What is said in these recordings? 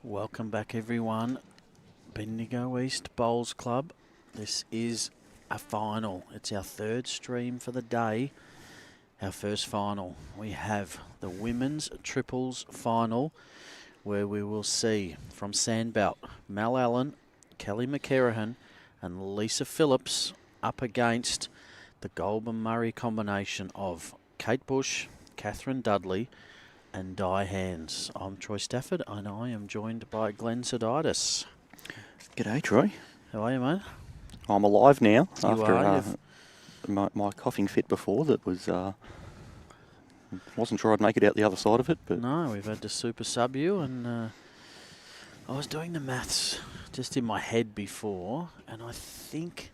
Welcome back, everyone. Bendigo East Bowls Club. This is a final. It's our third stream for the day. Our first final. We have the women's triples final, where we will see from Sandbelt, Mel Allen, Kelly McKERIHEN and Lisa Phillips up against the Goulburn Murray combination of Kate Bush, Catherine Dudley and Di Hands. I'm Troy Stafford and I am joined by Glenn Soditis. G'day, Troy. How are you, mate? I'm alive now You after my coughing fit before that was... wasn't sure I'd make it out the other side of it, but... No, we've had to super sub you, and I was doing the maths just in my head before, and I think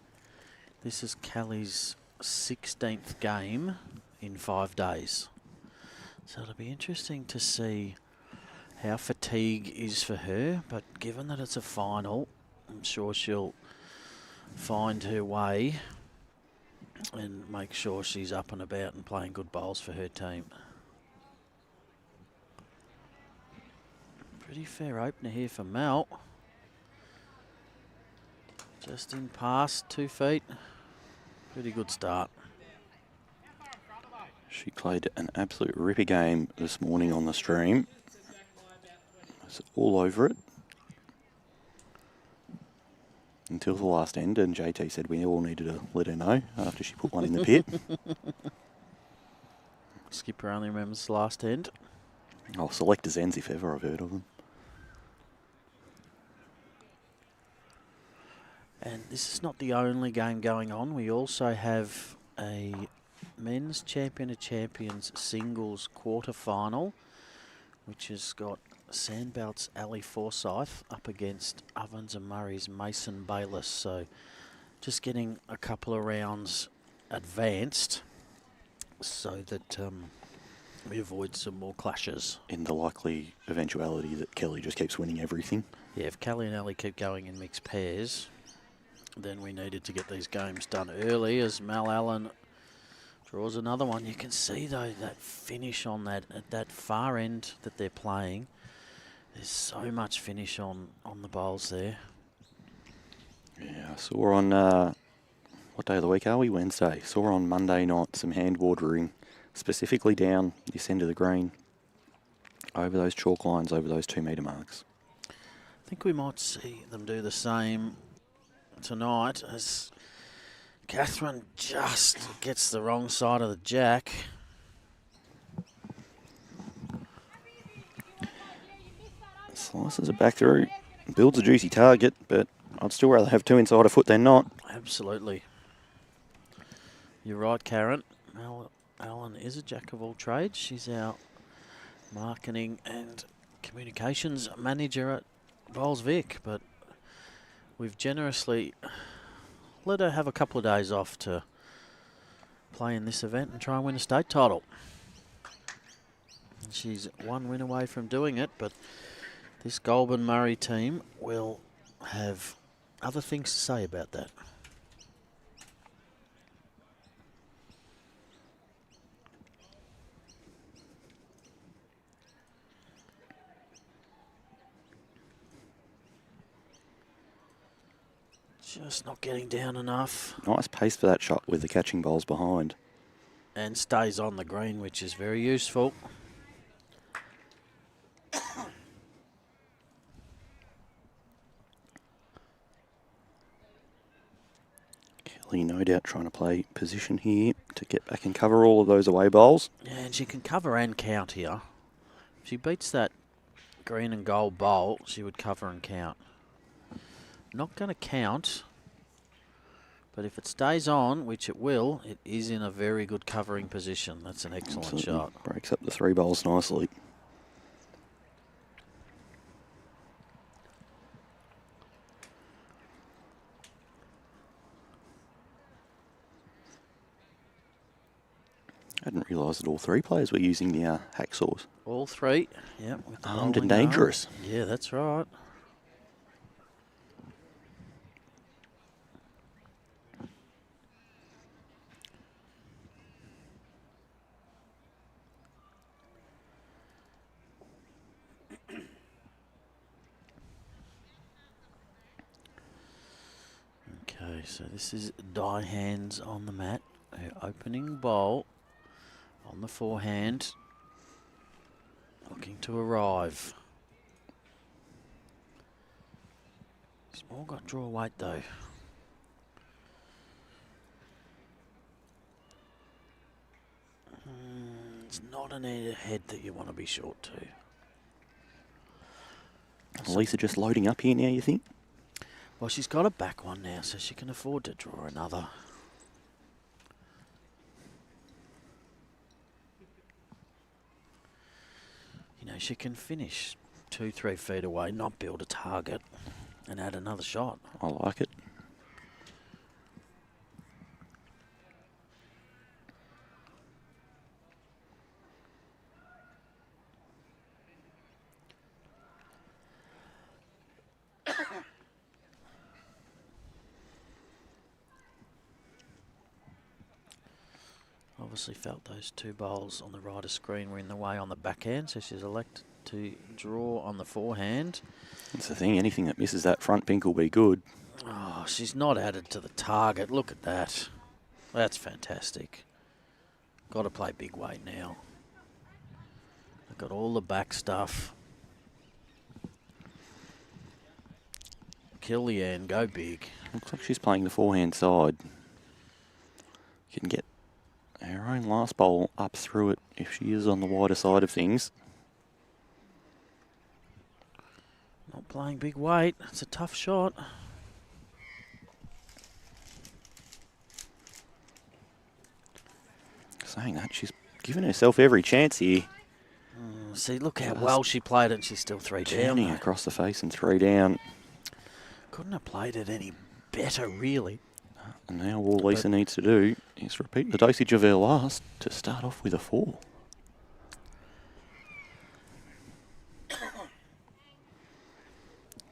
this is Kelly's 16th game in 5 days. So it'll be interesting to see how fatigue is for her, but given that it's a final, I'm sure she'll find her way and make sure she's up and about and playing good bowls for her team. Pretty fair opener here for Mel. Just in past 2 feet. Pretty good start. She played an absolute ripper game this morning on the stream. Was all over it until the last end, and JT said we all needed to let her know after she put one in the pit. Skipper only remembers the last end. Oh, selectors ends if ever I've heard of them. And this is not the only game going on. We also have a men's champion of champions singles quarter-final, which has got Sandbelt's Ali Forsyth up against Ovens and Murray's Mason Bayliss. So just getting a couple of rounds advanced so that we avoid some more clashes. In the likely eventuality that Kelly just keeps winning everything. Yeah, if Kelly and Ali keep going in mixed pairs, then we needed to get these games done early as Mel Allen draws another one. You can see, though, that finish on that at that far end that they're playing. There's so much finish on the bowls there. Yeah, I saw on, what day of the week are we? Wednesday. Saw on Monday night some hand watering, specifically down this end of the green, over those chalk lines, over those 2 metre marks. I think we might see them do the same tonight as Catherine just gets the wrong side of the jack. Slices it back through, builds a juicy target, but I'd still rather have 2 inside a foot than not. Absolutely. You're right, Karen. Ellen is a jack of all trades. She's our marketing and communications manager at Bowls Vic, but we've generously let her have a couple of days off to play in this event and try and win a state title. She's 1 win away from doing it, but this Goulburn Murray team will have other things to say about that. Just not getting down enough. Nice pace for that shot with the catching bowls behind. And stays on the green, which is very useful. Kelly, no doubt, trying to play position here to get back and cover all of those away bowls. Yeah, and she can cover and count here. If she beats that green and gold bowl, she would cover and count. Not going to count, but if it stays on, which it will, it is in a very good covering position. That's an excellent Absolutely. shot. Breaks up the 3 bowls nicely. I didn't realise that all 3 players were using the hacksaws. All 3, yep. Armed and dangerous. Yeah, that's right. so this is Die Hands on the mat. Her opening bowl on the forehand. Looking to arrive. Small got draw weight though. It's not an head that you want to be short to. Lisa just loading up here now, you think? Well, she's got a back one now, so she can afford to draw another. You know, she can finish 2-3 feet away, not build a target, and add another shot. I like it. Obviously felt those two bowls on the right of screen were in the way on the backhand, so she's elected to draw on the forehand. That's the thing, anything that misses that front pink will be good. Oh, she's not added to the target. Look at that. That's fantastic. Got to play big weight now. They've got all the back stuff. Killian, go big. Looks like she's playing the forehand side. You can get her own last bowl up through it if she is on the wider side of things. Not playing big weight. It's a tough shot. Saying that, she's given herself every chance here. See, look how well she played it. She's still 3 down. Turning across the face and 3 down. Couldn't have played it any better, really. And now all Lisa needs to do is repeat the dosage of her last to start off with a 4.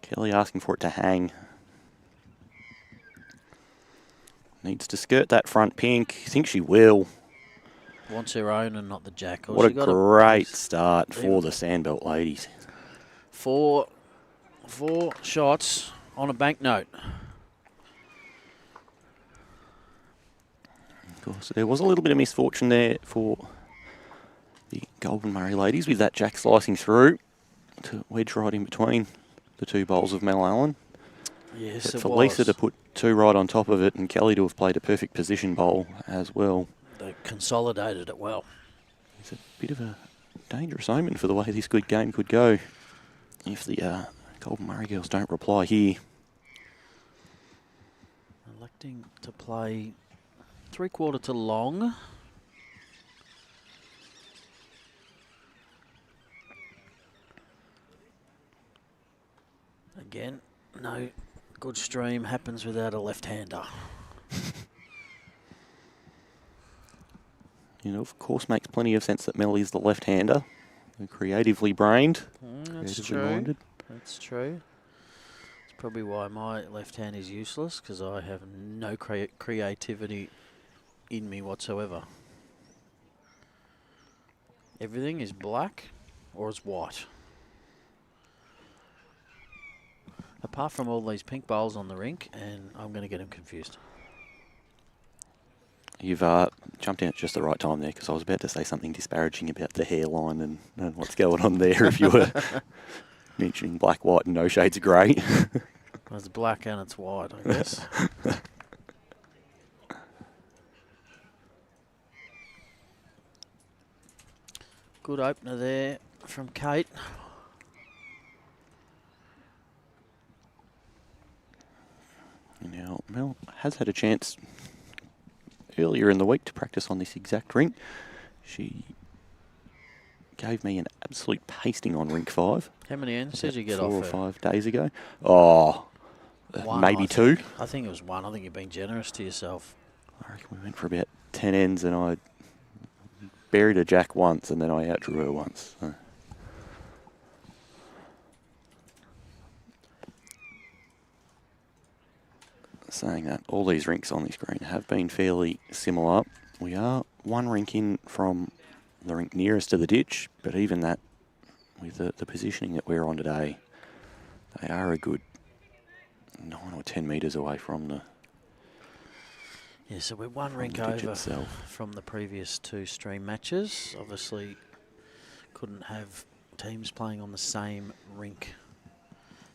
Kelly asking for it to hang. Needs to skirt that front pink. I think she will. Wants her own and not the jack. What a great start for the Sandbelt ladies. Four shots on a banknote. Of course, there was a little bit of misfortune there for the Goulburn Murray ladies with that jack slicing through to wedge right in between the two bowls of Mel Allen. Yes, but for Lisa to put 2 right on top of it and Kelly to have played a perfect position bowl as well. They consolidated it well. It's a bit of a dangerous omen for the way this good game could go if the Goulburn Murray girls don't reply here. Electing to play 3/4 to long. Again, no good stream happens without a left-hander. You know, of course, makes plenty of sense that Mel is the left-hander. Creatively brained. That's creatively true. minded. That's true. It's probably why my left hand is useless, because I have no creativity in me whatsoever. Everything is black or is white. Apart from all these pink bowls on the rink, and I'm going to get them confused. You've jumped in at just the right time there, because I was about to say something disparaging about the hairline and what's going on there if you were mentioning black, white and no shades of grey. Well, it's black and it's white, I guess. Good opener there from Kate. Now, Mel has had a chance earlier in the week to practice on this exact rink. She gave me an absolute pasting on rink 5. How many ends did you get 4 off or her? 5 days ago. Oh, One, maybe I 2. think. I think it was 1. I think you've been generous to yourself. I reckon we went for about 10 ends and I buried a jack once and then I outdrew her once. So. Saying that, all these rinks on this green have been fairly similar. We are 1 rink in from the rink nearest to the ditch, but even that, with the positioning that we're on today, they are a good 9 or 10 metres away from Yeah, so we're one rink the pitch over itself. from the previous 2 stream matches. Obviously, couldn't have teams playing on the same rink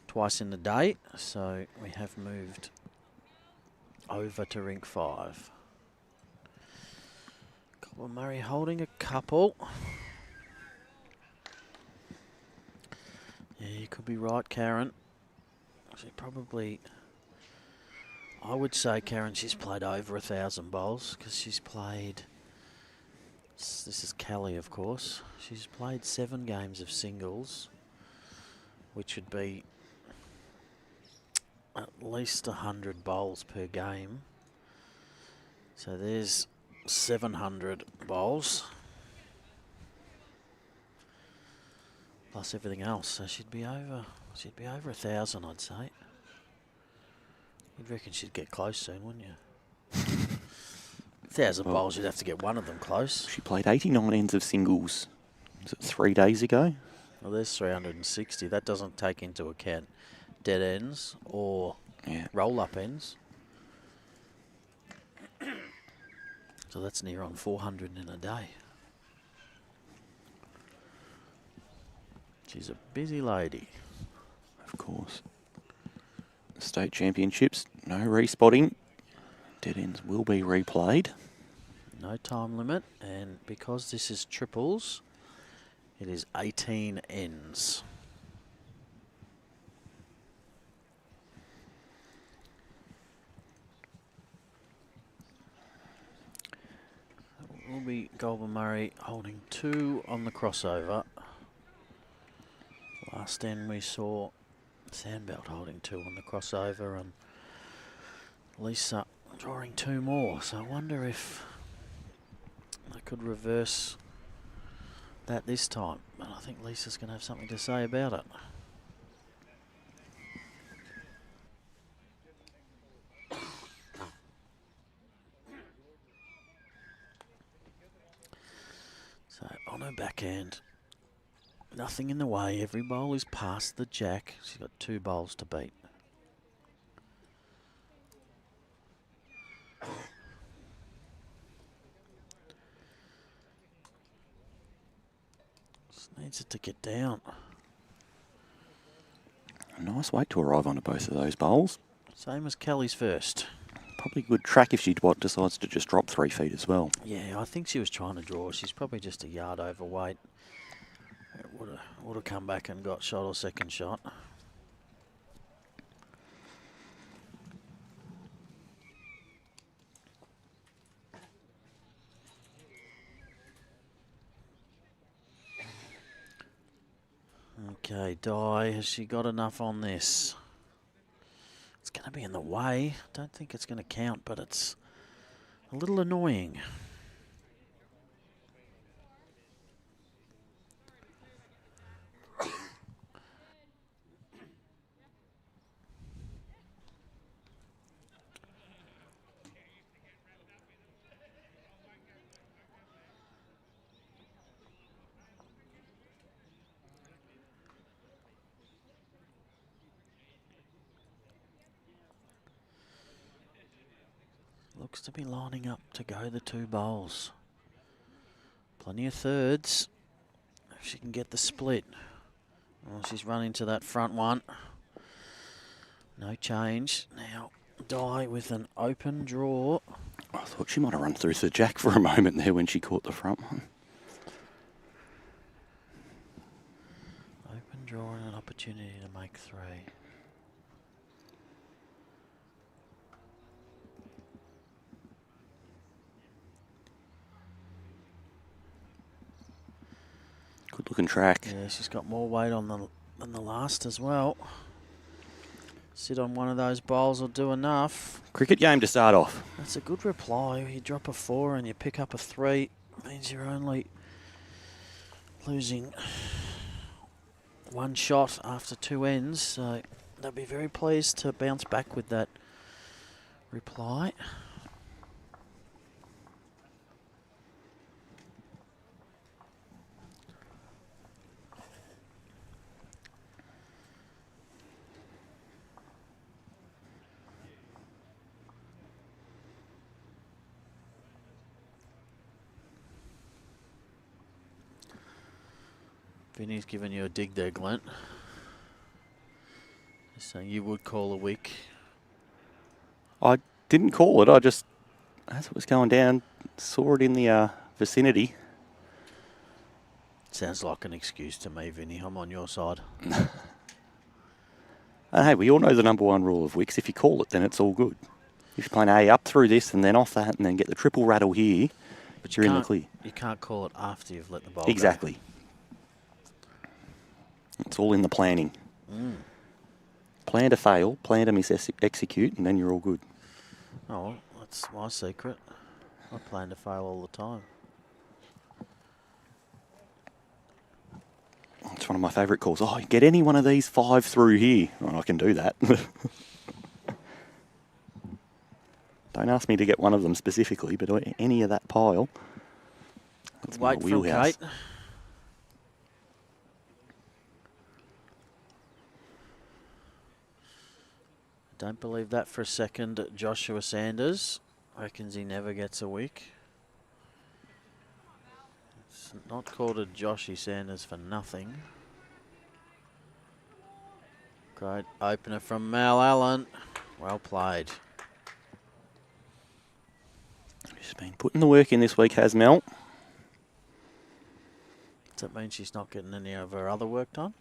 twice in the day, so we have moved over to rink 5. Goulburn Murray holding a couple. Yeah, you could be right, Karen. She probably, I would say, Karen, she's played over 1,000 bowls because she's played, this is Kelly, of course. She's played 7 games of singles, which would be at least 100 bowls per game. So there's 700 bowls. Plus everything else, so she'd be over 1,000, I'd say. You'd reckon she'd get close soon, wouldn't you? 1,000 bowls, you'd have to get one of them close. She played 89 ends of singles. Was it 3 days ago? Well, there's 360. That doesn't take into account dead ends or roll-up ends. So that's near on 400 in a day. She's a busy lady. Of course. State championships, no respotting. Dead ends will be replayed. No time limit, and because this is triples, it is 18 ends. It will be Goulburn Murray holding 2 on the crossover. Last end we saw Sandbelt holding 2 on the crossover and Lisa drawing 2 more. So I wonder if they could reverse that this time. But I think Lisa's going to have something to say about it. So on her backhand, nothing in the way. Every bowl is past the jack. She's got 2 bowls to beat. Just needs it to get down. A nice weight to arrive onto both of those bowls. Same as Kelly's first. Probably good track if she decides to just drop 3 feet as well. Yeah, I think she was trying to draw. She's probably just a yard overweight. It would have come back and got shot or second shot. Okay, Di, has she got enough on this? It's going to be in the way. Don't think it's going to count, but it's a little annoying. Looks to be lining up to go the 2 bowls. Plenty of thirds. If she can get the split. Oh, she's run into that front one. No change. Now, Di with an open draw. I thought she might have run through the jack for a moment there when she caught the front one. Open draw and an opportunity to make 3. Good looking track. Yeah, she's got more weight on than the last as well. Sit on one of those bowls will do enough. Cricket game to start off. That's a good reply. You drop a 4 and you pick up a 3. Means you're only losing 1 shot after 2 ends. So they'll be very pleased to bounce back with that reply. Vinny's given you a dig there, Glenn. So you would call a wick. I didn't call it. I just, as it was going down, saw it in the vicinity. Sounds like an excuse to me, Vinny. I'm on your side. And hey, we all know the number one rule of wicks. If you call it, then it's all good. If you're playing A up through this and then off that and then get the triple rattle here, but you're in the clear. You can't call it after you've let the ball Exactly. go. It's all in the planning. Plan to fail, plan to execute, and then you're all good. Oh, well, that's my secret. I plan to fail all the time. It's one of my favourite calls. Oh, get any one of these 5 through here. Oh, I can do that. Don't ask me to get one of them specifically, but any of that pile. That's my Wait from wheelhouse. Kate. Don't believe that for a second. Joshua Sanders reckons he never gets a wick. It's not called a Joshy Sanders for nothing. Great opener from Mal Allen. Well played. She's been putting the work in this week, has Mel. Does that mean she's not getting any of her other work done?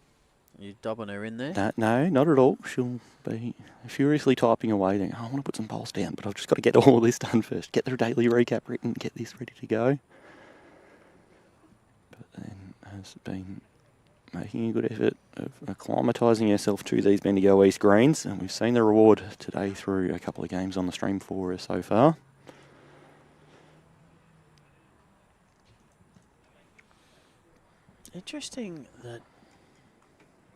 Are you dobbing her in there? No, not at all. She'll be furiously typing away, thinking, I want to put some bowls down, but I've just got to get all this done first. Get the daily recap written, get this ready to go. But then has been making a good effort of acclimatising herself to these Bendigo East greens, and we've seen the reward today through a couple of games on the stream for her so far. Interesting that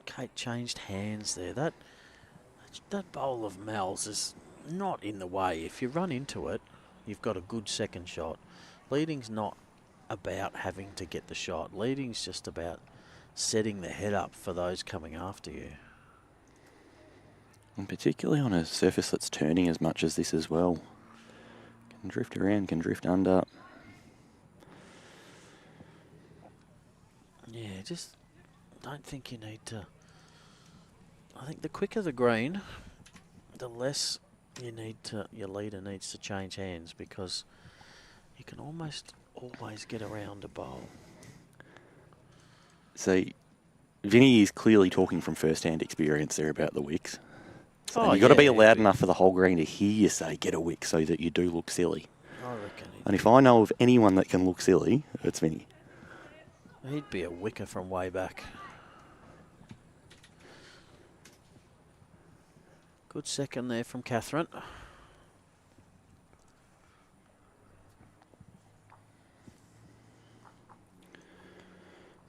Kate changed hands there. That bowl of Mel's is not in the way. If you run into it, you've got a good second shot. Leading's not about having to get the shot. Leading's just about setting the head up for those coming after you. And particularly on a surface that's turning as much as this as well. Can drift around, can drift under. Yeah, just don't think you need to. I think the quicker the green, the less you need to. Your leader needs to change hands, because you can almost always get around a bowl. So, Vinny is clearly talking from first-hand experience there about the wicks. So you've got to be loud enough for the whole green to hear you say, get a wick, so that you do look silly. I reckon. And if I know of anyone that can look silly, it's Vinny. He'd be a wicker from way back. Good second there from Catherine.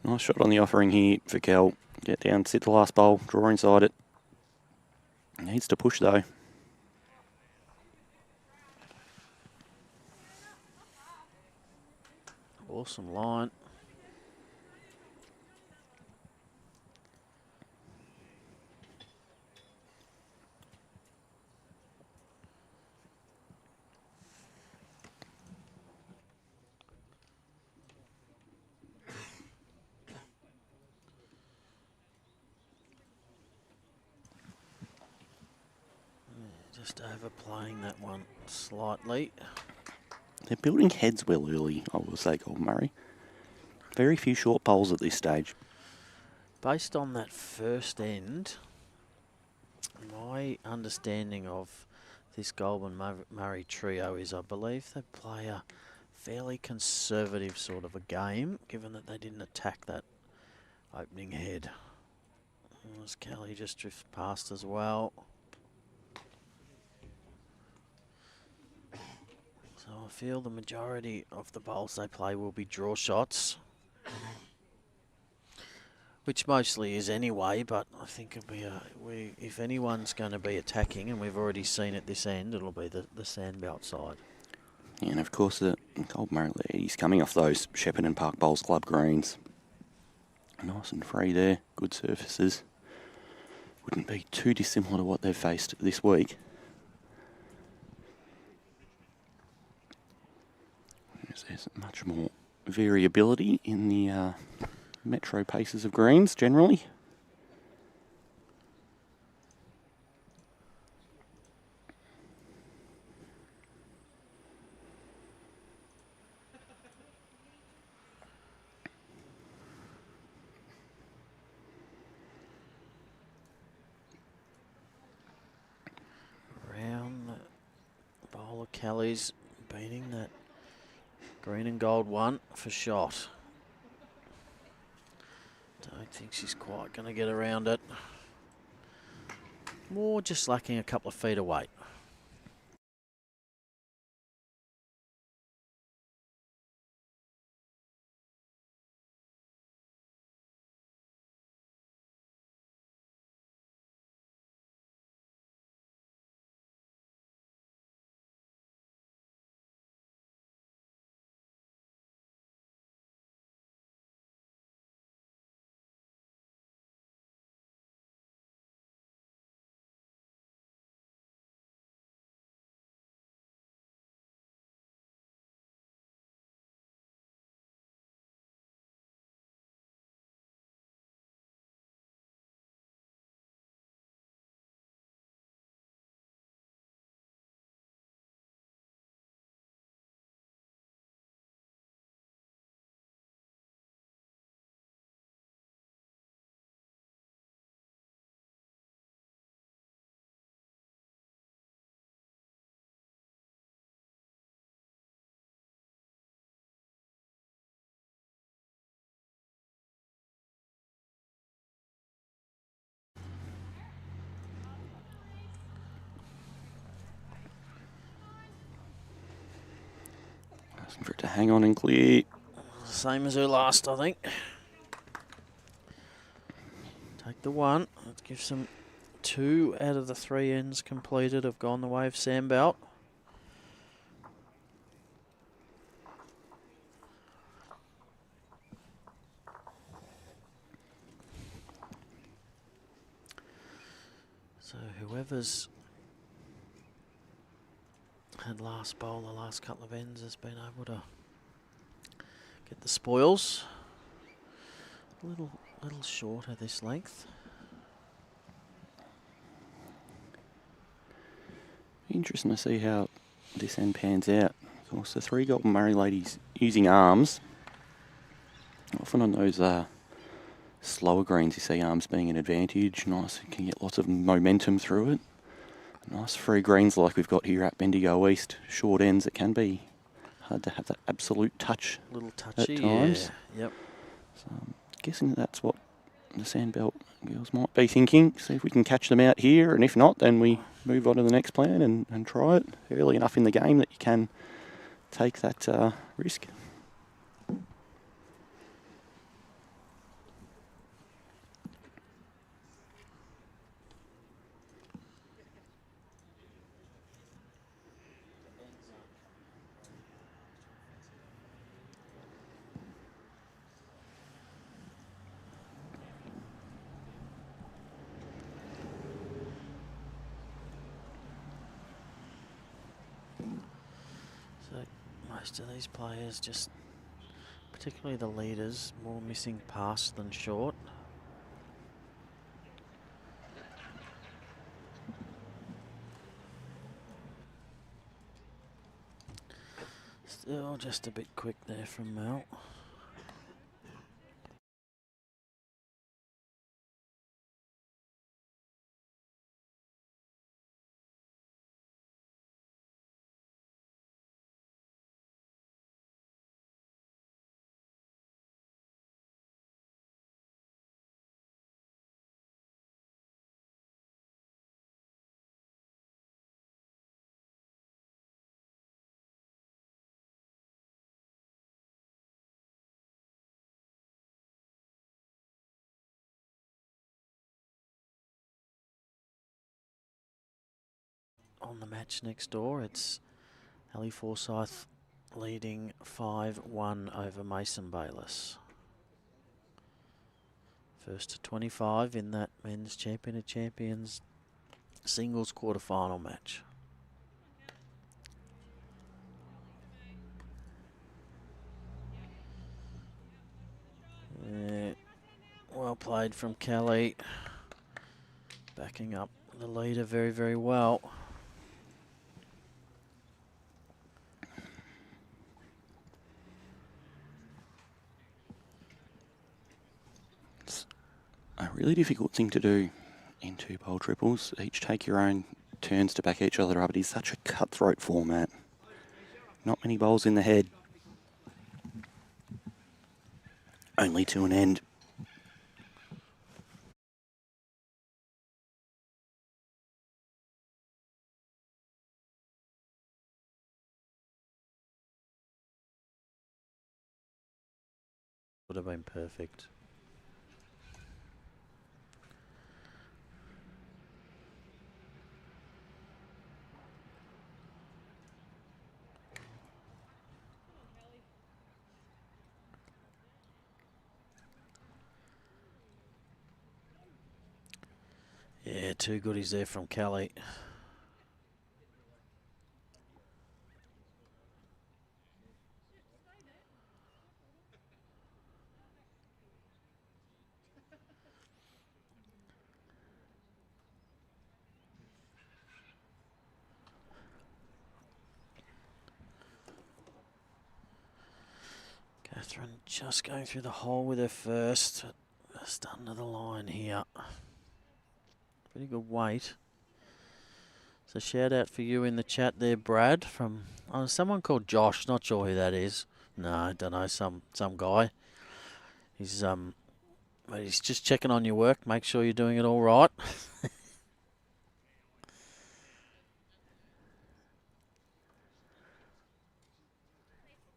Nice shot on the offering here for Cal. Get down, sit the last bowl, draw inside it. Needs to push though. Awesome line. Just overplaying that one slightly. They're building heads well early, I will say, Goulburn Murray. Very few short bowls at this stage. Based on that first end, my understanding of this Goulburn Murray trio is I believe they play a fairly conservative sort of a game, given that they didn't attack that opening head. As Kelly just drifts past as well. So I feel the majority of the bowls they play will be draw shots, which mostly is anyway, but I think it'll be if anyone's going to be attacking, and we've already seen at this end, it'll be the Sandbelt side. Yeah, and of course the Goulburn Murray ladies coming off those Shepparton Park Bowls Club greens. Nice and free there, good surfaces. Wouldn't be too dissimilar to what they've faced this week. There's much more variability in the metro paces of greens generally. Round the bowl of Kelly's beating that green and gold one for shot. Don't think she's quite going to get around it. More just lacking a couple of feet of weight. Asking for it to hang on and clear. Same as her last, I think. Take the one. That gives them 2 out of the 3 ends completed have gone the way of Sandbelt. So whoever's had last bowl, the last couple of ends, has been able to get the spoils. A little shorter this length. Interesting to see how this end pans out. Of course, the 3 Goulburn Murray ladies using arms. Often on those slower greens, you see arms being an advantage. Nice, you can get lots of momentum through it. Nice free greens like we've got here at Bendigo East. Short ends, it can be hard to have that absolute touch. Little touchy, at times. yeah. Yep. So I'm guessing that's what the Sandbelt girls might be thinking. See if we can catch them out here, and if not, then we move on to the next plan and try it early enough in the game that you can take that risk. So most of these players, just particularly the leaders, more missing pass than short. Still just a bit quick there from Mel. On the match next door, it's Ali Forsyth leading 5-1 over Mason Bayliss. First to 25 in that men's champion of champions singles quarter-final match. Yeah, well played from Kelly. Backing up the leader very, very well. It's a really difficult thing to do in 2 bowl triples. Each take your own turns to back each other up. It is such a cutthroat format. Not many bowls in the head. Only to an end. Would have been perfect. Yeah, 2 goodies there from Kelly. Catherine just going through the hole with her first. Just under the line here. Pretty good weight. So shout out for you in the chat there, Brad, from someone called Josh. Not sure who that is. No, I don't know. Some guy. He's but he's just checking on your work. Make sure you're doing it all right.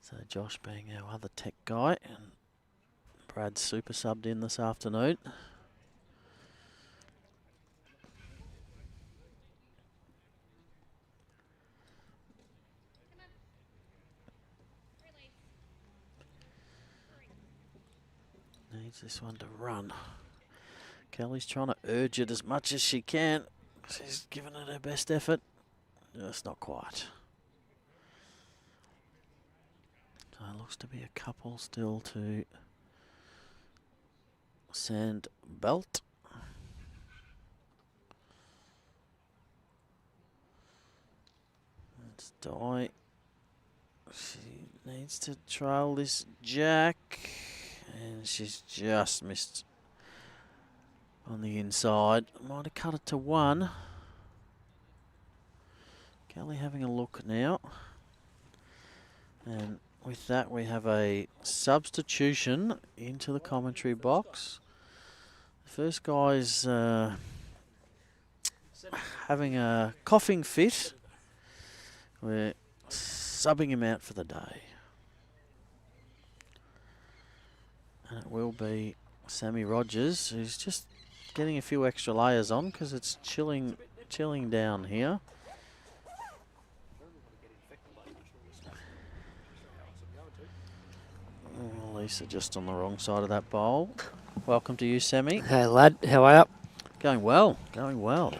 So Josh being our other tech guy, and Brad's super subbed in this afternoon. Needs this one to run. Kelly's trying to urge it as much as she can. She's giving it her best effort. Just not quite. So it looks to be a couple still to Sandbelt. It's Di. She needs to trail this jack. And she's just missed on the inside. Might have cut it to 1. Kelly having a look now. And with that, we have a substitution into the commentary box. The first guy's having a coughing fit. We're subbing him out for the day. And it will be Sammy Rogers, who's just getting a few extra layers on because it's chilling down here. Oh, Lisa just on the wrong side of that bowl. Welcome to you, Sammy. Hey lad, how are you? Going well, going well.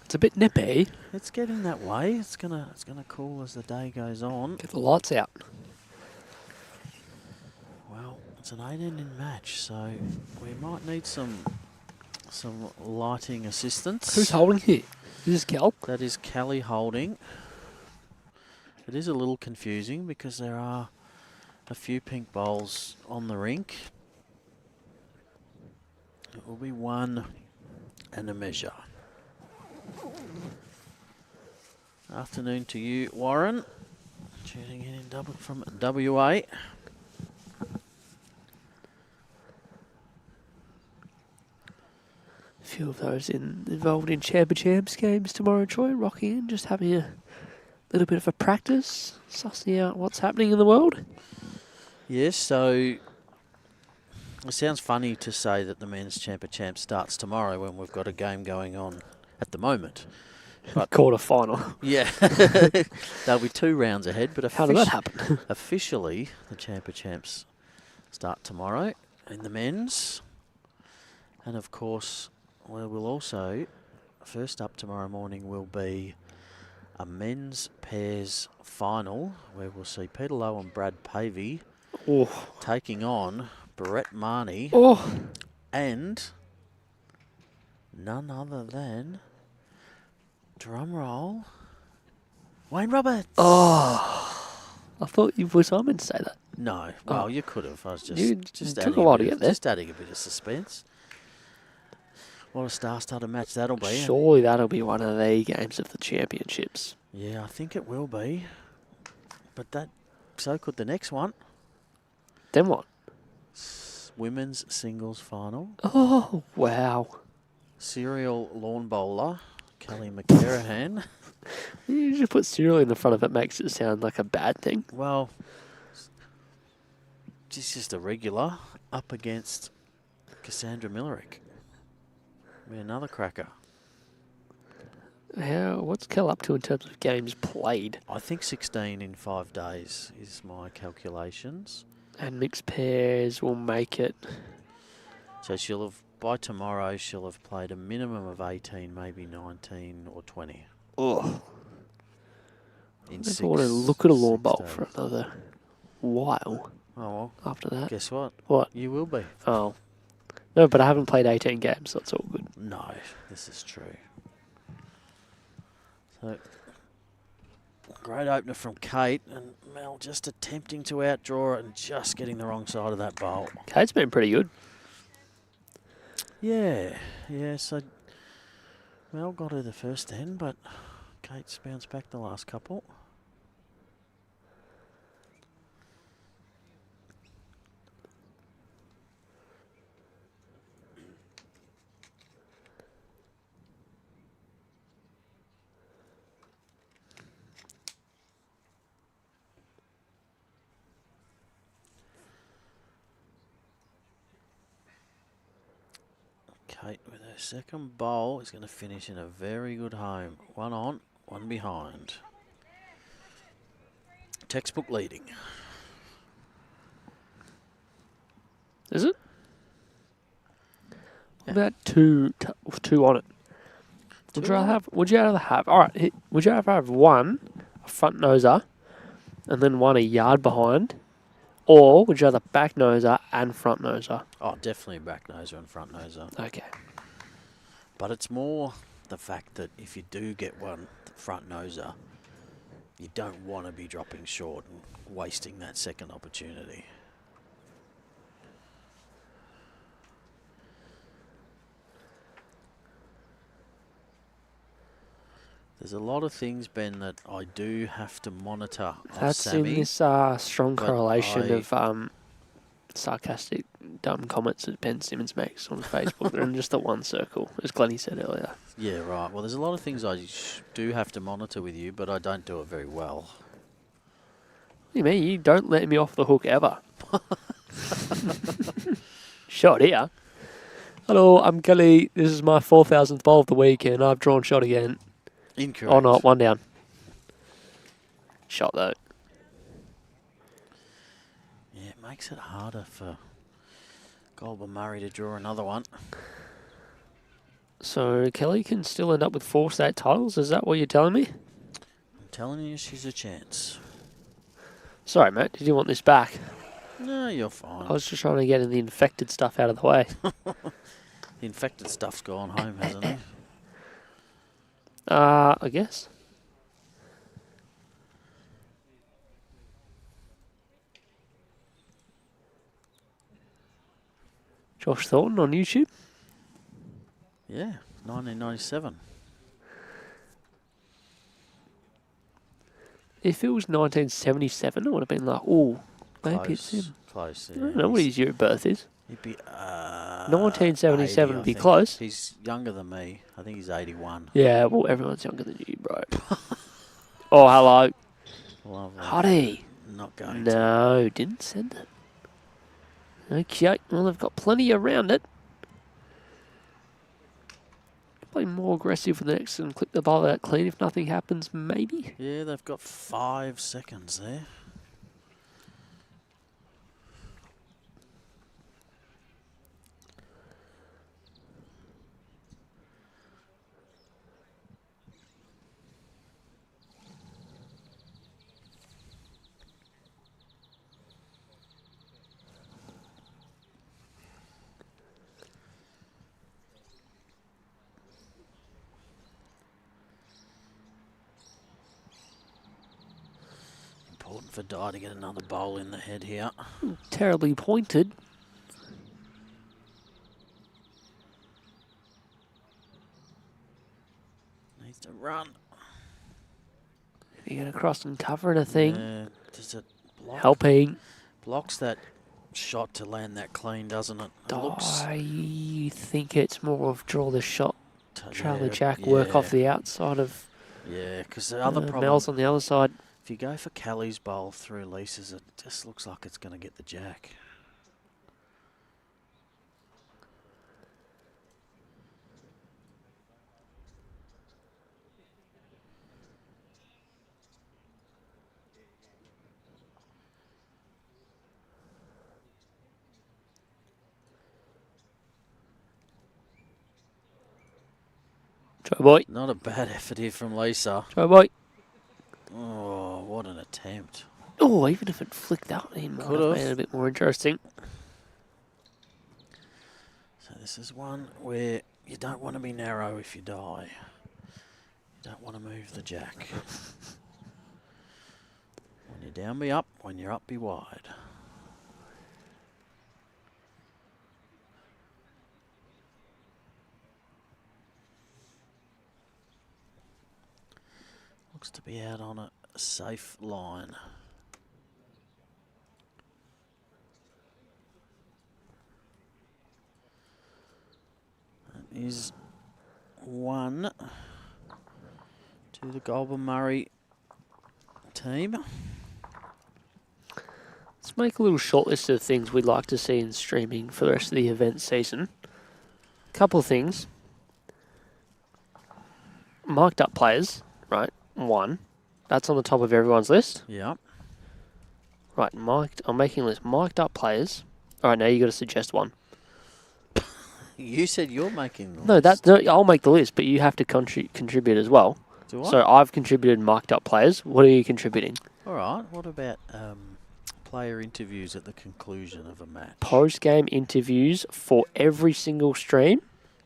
It's a bit nippy. It's getting that way. It's gonna cool as the day goes on. Get the lights out. Well, it's an 8-ending match, so we might need some lighting assistance. Who's holding here? Is this Kel? That is Kelly holding. It is a little confusing because there are a few pink bowls on the rink. It will be 1 and a measure. Afternoon to you, Warren. Tuning in from WA. A few of those involved in Champs games tomorrow, Troy. Rocking in, just having a little bit of a practice, sussing out what's happening in the world. Yes, so it sounds funny to say that the men's Champs starts tomorrow when we've got a game going on at the moment. But quarter final. Yeah, they'll be 2 rounds ahead. But how did that happen? Officially, the Champs start tomorrow in the men's, and of course, we will also first up tomorrow morning will be a men's pairs final where we'll see Peter Lowe and Brad Pavey Oh. taking on Brett Marnie Oh. and none other than, drumroll, Wayne Roberts. Oh. I thought you were Simon to say that. No, well, you could have. I was You just took adding a while bit to of, get there. just adding a bit of suspense. What a star-studded match that'll be. Surely that'll be one of the games of the championships. Yeah, I think it will be. But so could the next one. Then what? Women's singles final. Oh, wow. Serial lawn bowler, Kelly McKERIHEN. You just put cereal in the front of it, makes it sound like a bad thing. Well, she's just a regular up against Cassandra Millerick. Be another cracker. What's Kel up to in terms of games played? I think 16 in 5 days is my calculations. And mixed pairs will make it. So by tomorrow, she'll have played a minimum of 18, maybe 19 or 20. Oh. In I want to look at a lawn bowl for another while Oh, well, after that. guess what? What? You will be. Oh. No, but I haven't played 18 games, so it's all good. No, this is true. So, great opener from Kate, and Mel just attempting to outdraw it and just getting the wrong side of that bowl. Kate's been pretty good. Yeah, so Mel got her the first 10, but Kate's bounced back the last couple. Kate with her second bowl is going to finish in a very good home. One on, one behind. Textbook leading. Is it? What about two on it? Would you rather have? All right. Would you rather have one a front noser, and then one a yard behind, or would you rather back noser and front noser? Oh, definitely back noser and front noser. Okay. But it's more the fact that if you do get one front noser, you don't want to be dropping short and wasting that second opportunity. There's a lot of things, Ben, that I do have to monitor of That's Sammy. in this strong but correlation of sarcastic, dumb comments that Ben Simmons makes on Facebook. They're in just the one circle, as Glennie said earlier. Yeah, right. Well, there's a lot of things I do have to monitor with you, but I don't do it very well. What do you mean? You don't let me off the hook ever. Shot here. Hello, I'm Kelly. This is my 4,000th bowl of the week, and I've drawn shot again. Incorrect. Oh, not one down. Shot, though. Yeah, it makes it harder for Goulburn Murray to draw another one. So Kelly can still end up with 4 state titles? Is that what you're telling me? I'm telling you, she's a chance. Sorry, mate. Did you want this back? No, you're fine. I was just trying to get the infected stuff out of the way. The infected stuff's gone home, hasn't it? I guess. Josh Thornton on YouTube. Yeah, 1997. If it was 1977, it would have been like, oh, maybe it's him. Close. I Yeah. don't know what his year of birth is. He'd be 1977 80, would be I think. close. He's younger than me. I think he's 81. Yeah, well, everyone's younger than you, bro. Oh, hello. Lovely. Hottie. Not going to. No, didn't send it. Okay, well, they've got plenty around it. Play more aggressive with the next and clip the ball out clean if nothing happens, maybe. Yeah, they've got 5 seconds there. for Dye to get another bowl in the head here. Terribly pointed. Needs to run. You're going to cross and cover it, I think. Does it block? Helping. Blocks that shot to land that clean, doesn't it? It looks... I think it's more of draw the shot. Trail the yeah, jack, work off the outside of Yeah, because the other problem... Mel's on the other side. If you go for Kelly's bowl through Lisa's, it just looks like it's going to get the jack. Try boy. Not a bad effort here from Lisa. Try boy. Oh, what an attempt. Oh, even if it flicked out, it might Could have have. made it a bit more interesting. So this is one where you don't want to be narrow if you die. You don't want to move the jack. When you're down, be up. When you're up, be wide. Looks to be out on a safe line. That is one to the Goulburn Murray team. Let's make a little short list of things we'd like to see in streaming for the rest of the event season. Couple of things. Marked up players, right? One. That's on the top of everyone's list. Yeah. Right, I'm making a list. Marked up players. All right, now you got to suggest one. You said you're making the No, list. I'll make the list, but you have to contribute as well. Do I? So I've contributed marked up players. What are you contributing? All right. What about player interviews at the conclusion of a match? Post-game interviews for every single stream.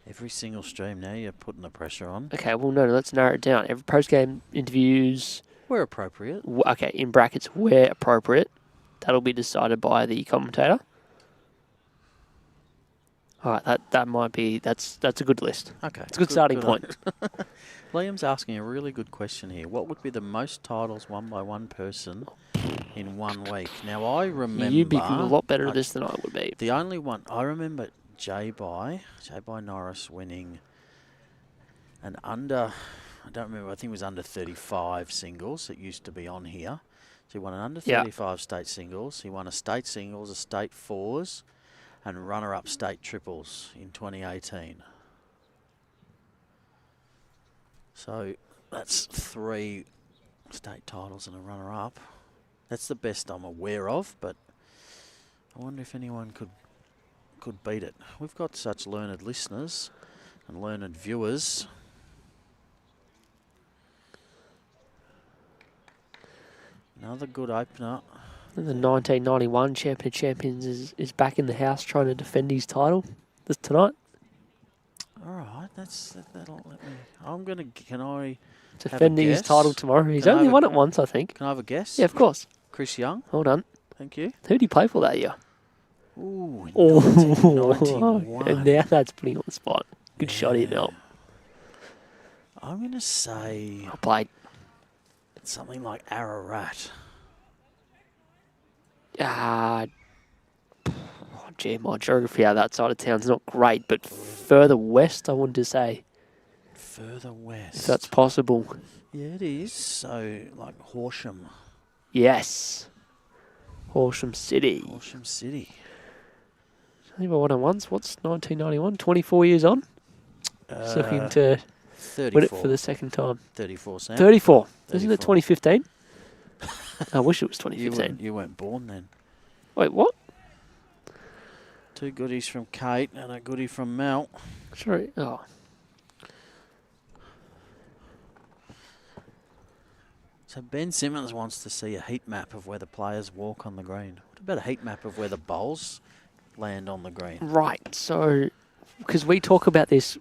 Every single stream now, you're putting the pressure on. Okay, well, no, let's narrow it down. Every post-game interviews, Where appropriate. okay, in brackets, where appropriate. That'll be decided by the commentator. All right, that might be, that's a good list. Okay. It's a good starting point. Liam's asking a really good question here. What would be the most titles won by one person in 1 week? Now, I remember... You'd be a lot better at this than I would be. The only one... I remember J-By Norris winning an under... I don't remember. I think it was under 35 singles. It used to be on here. So he won an under 35 state singles. He won a state singles, a state fours, and runner-up state triples in 2018. So that's 3 state titles and a runner-up. That's the best I'm aware of, but I wonder if anyone could beat it. We've got such learned listeners and learned viewers. Another good opener. The 1991 Champion of Champions is back in the house trying to defend his title tonight. All right, that'll let me. I'm gonna. Can I Defending his title tomorrow. He's only won it once, I think. Can I have a guess? Yeah, of course. Chris Young. Hold on. Thank you. Who did he play for that year? Ooh, Oh, 1991. and now that's putting on the spot. Good shot here, Mel. I'm gonna say I played. something like Ararat. Gee, my geography out that side of town's not great, but further west, I wanted to say. Further west. If that's possible. Yeah, it is. So, like Horsham. Yes. Horsham City. Horsham City. Tell you what I once. What's 1991? 24 years on? Looking to 34. win it for the second time. 34, Sam. 34. Isn't it 34. 2015? I wish it was 2015. You weren't born then. Wait, what? 2 goodies from Kate and a goodie from Mel. Sorry. Oh. So Ben Simmons wants to see a heat map of where the players walk on the green. What about a heat map of where the bowls land on the green? Right. So, because we talk about this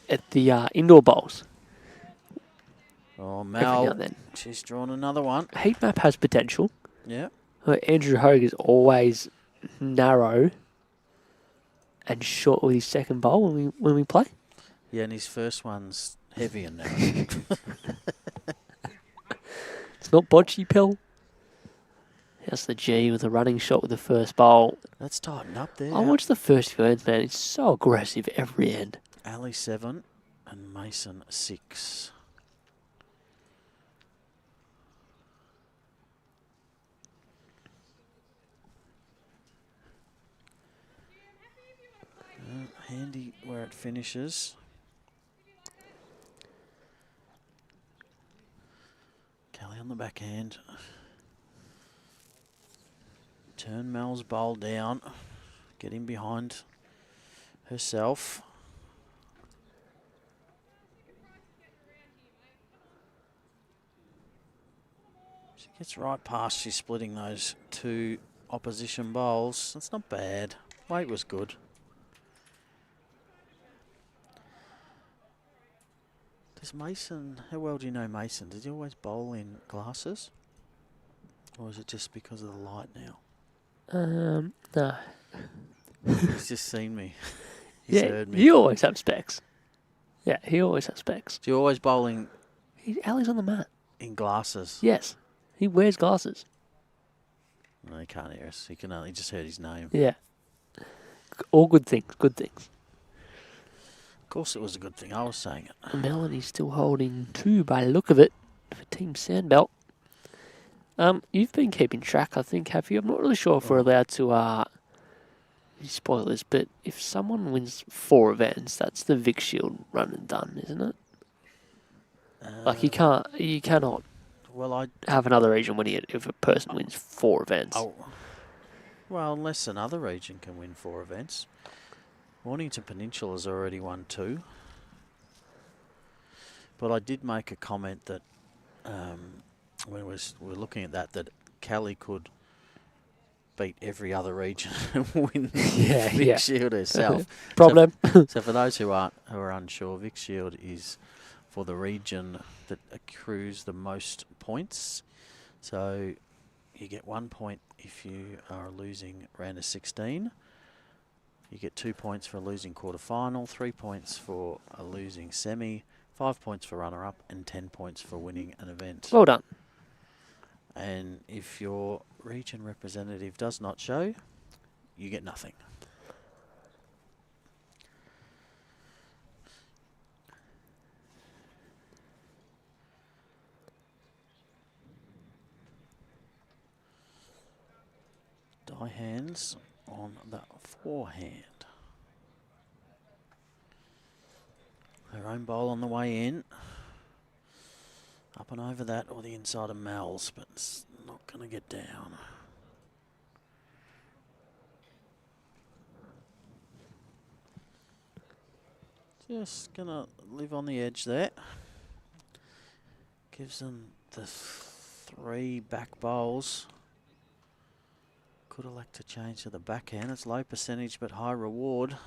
at the indoor bowls. Oh, Every now Mel, and then. she's drawn another one. Heat map has potential. Yeah. Andrew Hogue is always narrow and short with his second bowl when we play. Yeah, and his first one's heavy and narrow. It's not Bocce Pill. That's the G with a running shot with the first bowl. Let's tighten up there. I watched the first few ends, man. It's so aggressive every end. Ali 7 and Mason 6. Handy where it finishes. Kelly on the backhand. Turn Mel's bowl down. Get in behind herself. She gets right past. She's splitting those two opposition bowls. That's not bad. Weight was good. Does Mason, how well do you know Mason? Does he always bowl in glasses? Or is it just because of the light now? No. He's just seen me. He's heard me. He always have specs. Yeah, he always has specs. Do you always bowling Ali's on the mat. in glasses? Yes, he wears glasses. No, he can't hear us. He can only just heard his name. Yeah. All good things, good things. Of course it was a good thing. I was saying it. Melanie's still holding 2 by the look of it for Team Sandbelt. You've been keeping track, I think, have you? I'm not really sure if we're allowed to spoil this, but if someone wins 4 events, that's the Vic Shield run and done, isn't it? Like you cannot have another region win it if a person wins 4 events. Oh, well, unless another region can win 4 events. Mornington Peninsula's already won 2. But I did make a comment that when we were looking at that Callie could beat every other region and win Vic Shield herself. Problem. So for those who are unsure, Vic Shield is for the region that accrues the most points. So you get 1 point if you are losing round of 16. You get 2 points for a losing quarterfinal, 3 points for a losing semi, 5 points for runner-up, and 10 points for winning an event. Well done. And if your region representative does not show, you get nothing. Die hands on the forehand. Her own bowl on the way in. Up and over that or the inside of Mel's, but it's not going to get down. Just going to live on the edge there. Gives them the 3 back bowls. Could elect to change to the backhand. It's low percentage but high reward.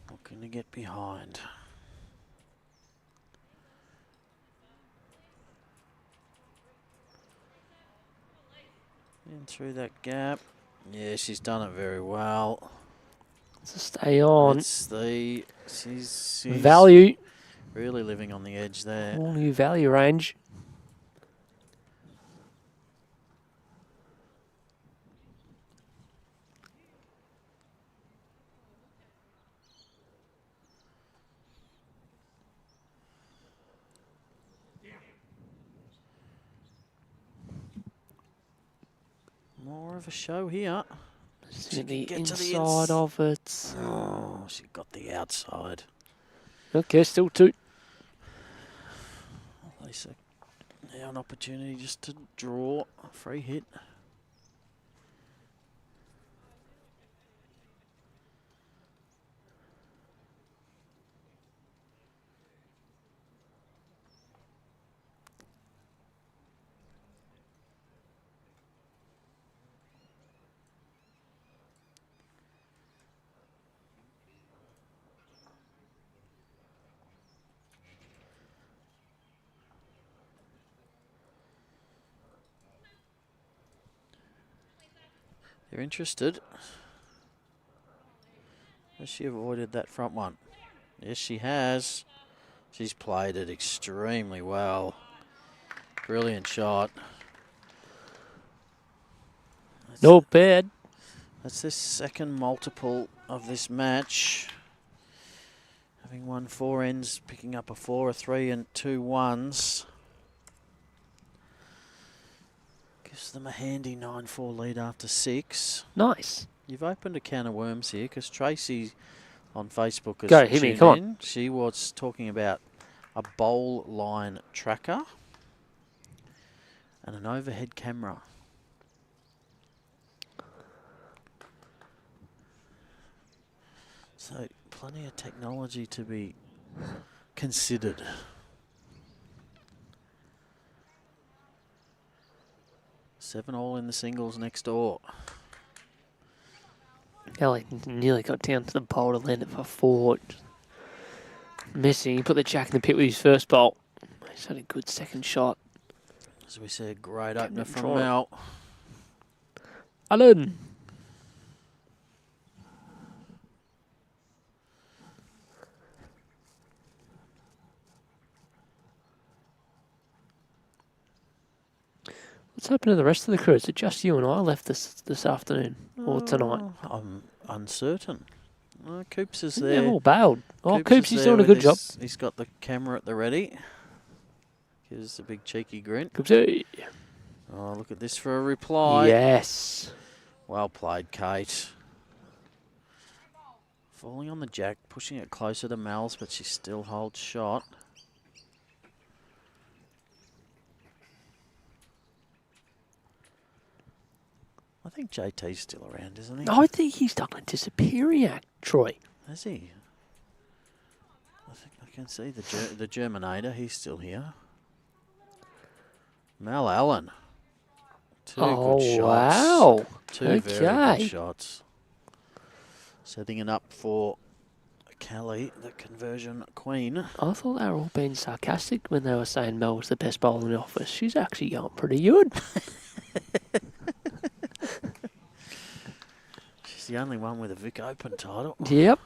Looking to get behind. In through that gap. Yeah, she's done it very well. To stay on. It's she's Value. Really living on the edge there. All new value range. More of a show here. See the inside of it. Oh, she got the outside. Okay, still 2. Lisa, now an opportunity just to draw a free hit. You're interested? Has she avoided that front one? Yes, she has. She's played it extremely well. Brilliant shot. Not bad. That's the second multiple of this match. Having won 4 ends, picking up a 4, a 3 and 2 1s. Gives them a handy 9-4 lead after 6. Nice. You've opened a can of worms here because Tracy on Facebook has Go, hit me, tuned come on. in. She was talking about a bowl line tracker and an overhead camera. So plenty of technology to be considered. Seven all in the singles next door. Ellie nearly got down to the bowl to land it for 4. Missing. He put the jack in the pit with his first bowl. He's had a good second shot. As we said, great opener it from try. Mel. Alan. What's happened to the rest of the crew? Is it just you and I left this afternoon or tonight? I'm uncertain. Coops is They've there. all bailed. Oh, Coops Coops, is he's there doing a with good job. He's got the camera at the ready. Gives a big cheeky grin. Coops, Oh, look at this for a reply. yes. Well played, Kate. Falling on the jack, pushing it closer to Mel's, but she still holds shot. I think JT's still around, isn't he? I think he's done a disappearing act, Troy. Has he? I think I can see the Germinator. He's still here. Mel Allen. Two good shots. Wow. Two very good shots. Setting it up for Kelly, the conversion queen. I thought they were all being sarcastic when they were saying Mel was the best bowler in the office. She's actually going pretty good. She's the only one with a Vic Open title. Yep.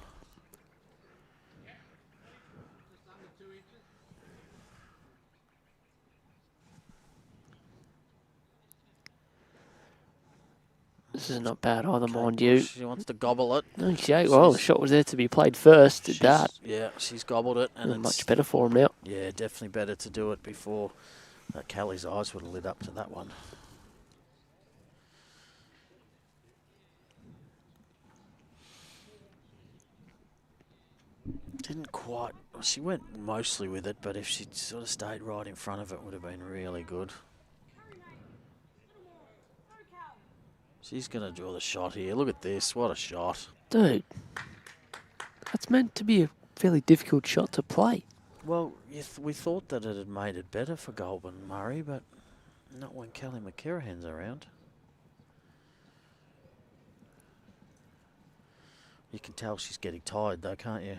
This is not bad either, mind you. She wants to gobble it. Okay, well, the shot was there to be played first. Did that. Yeah, she's gobbled it. And it's Much better for him now. Yeah, definitely better to do it before Kelly's eyes would have lit up to that one. Didn't quite. She went mostly with it, but if she'd sort of stayed right in front of it, would have been really good. She's going to draw the shot here. Look at this. What a shot. Dude, that's meant to be a fairly difficult shot to play. Well, we thought that it had made it better for Goulburn Murray, but not when Kelly McKERIHEN's around. You can tell she's getting tired, though, can't you?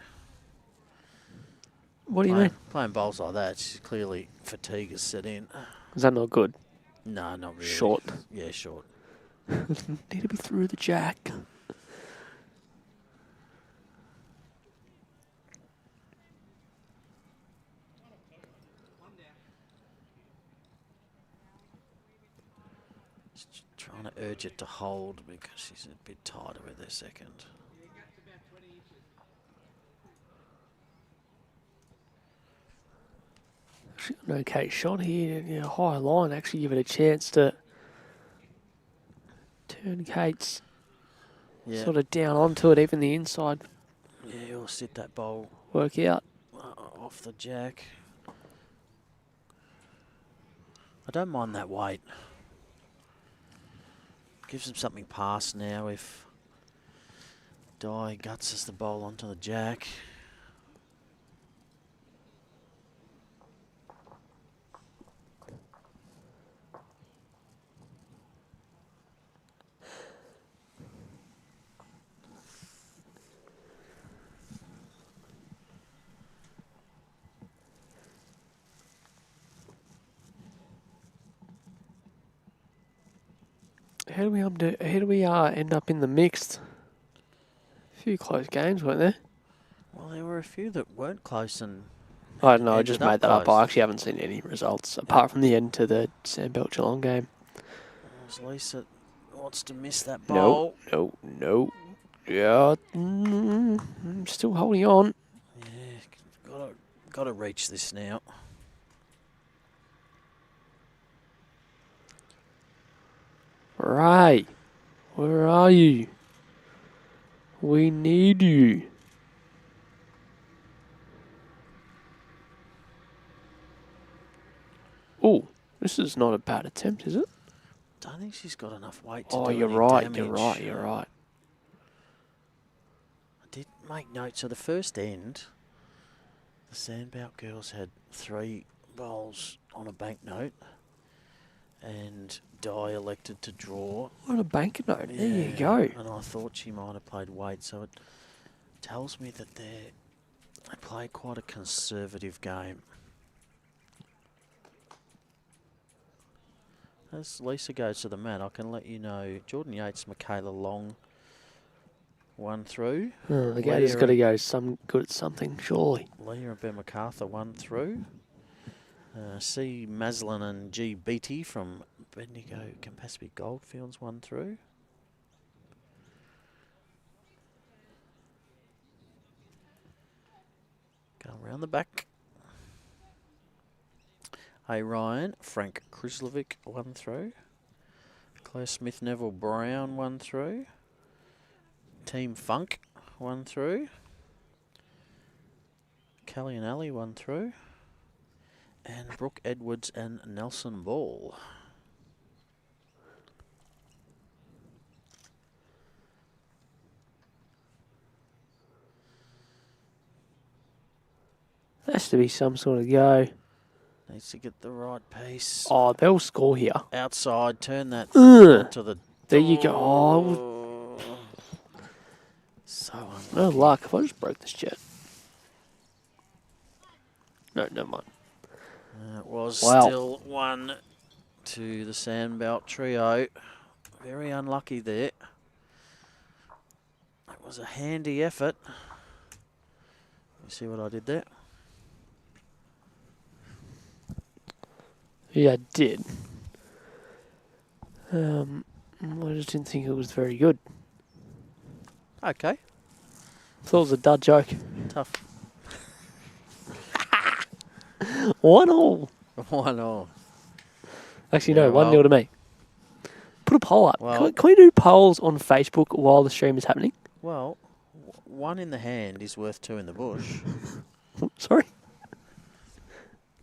What do you mean? Playing bowls like that, she's clearly fatigue has set in. Is that not good? No, not really. Short. Yeah, short. Need to be through the jack. Just trying to urge it to hold because she's a bit tighter with her second. An okay shot here. Yeah, high line actually give it a chance to turn Kate's sort of down onto it, even the inside. Yeah, you'll sit that bowl work out. Off the jack. I don't mind that weight. Gives them something past now if Di guts us the bowl onto the jack. How do we end up in the mixed? A few close games, weren't there? Well, there were a few that weren't close and I don't know. I ended just up made that up. close. I actually haven't seen any results apart from the end to the Sandbelt Geelong game. As Lisa wants to miss that No, bowl. no. Yeah, I'm still holding on. Yeah, got to reach this now. Ray, where are you? We need you. Oh, this is not a bad attempt, is it? Don't think she's got enough weight to Oh, do you're any right. damage. You're right. I did make notes of the first end. The Sandbelt girls had 3 bowls on a banknote, and Di elected to draw. What a banknote. There you go. And I thought she might have played weight, so it tells me that they play quite a conservative game. As Lisa goes to the mat, I can let you know Jordan Yates, Michaela Long, 1 through. Oh, the gator's got to go some good at something, surely. Leah and Ben MacArthur 1 through. C. Maslin and G. Beatty from Bendigo Campaspe Goldfields 1 through. Go around the back. A. Ryan, Frank Krislovic 1 through. Claire Smith, Neville Brown 1 through. Team Funk 1 through. Kelly and Ali 1 through. And Brooke Edwards and Nelson Ball. Has to be some sort of go. Needs to get the right piece. Oh, they'll score here. Outside, turn that Ugh. to the... There you go. Oh, so unlucky. no luck. If I just broke this jet. No, never mind. It was Wow. still 1 to the Sandbelt trio. Very unlucky there. It was a handy effort. You see what I did there? Yeah, I did. I just didn't think it was very good. Okay. Thought it was a dud joke. Tough. 1-1. 1-1. Actually, Yeah, no, 1-0 to me. Put a poll up. Well- Can we do polls on Facebook while the stream is happening? Well, 1 in the hand is worth 2 in the bush. Sorry?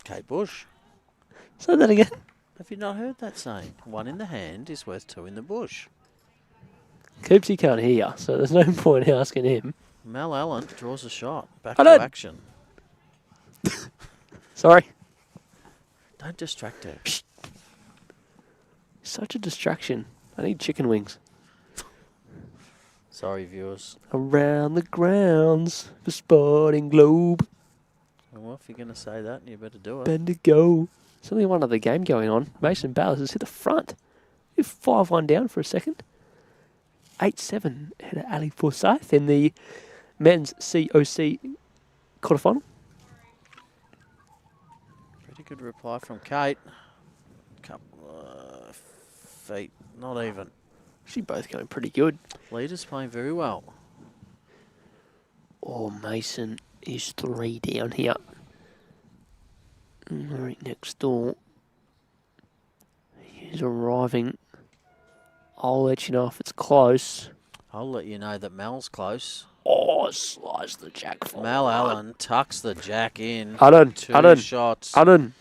Kate Bush. Say that again. Have you not heard that saying? 1 in the hand is worth 2 in the bush. Coopsy can't hear, so there's no point asking him. Mel Allen draws a shot. Back I to don't- action. Sorry. Don't distract her. Such a distraction. I need chicken wings. Sorry, viewers. Around the grounds, the Sporting Globe. Well, if you're going to say that, you better do it. Bendigo. There's only one other game going on. Mason Ballas has hit the front. You're 5-1 down for a second. 8-7 ahead of Ali Forsyth in the men's COC quarterfinal. Pretty good reply from Kate. Couple of feet, not even. Actually, both going pretty good. Leader's playing very well. Oh, Mason is 3 down here. Right next door. He's arriving. I'll let you know if it's close. I'll let you know that Mel's close. Oh, slice the jack for Mel Allen tucks the jack in. Allen, 2 shots. Allen.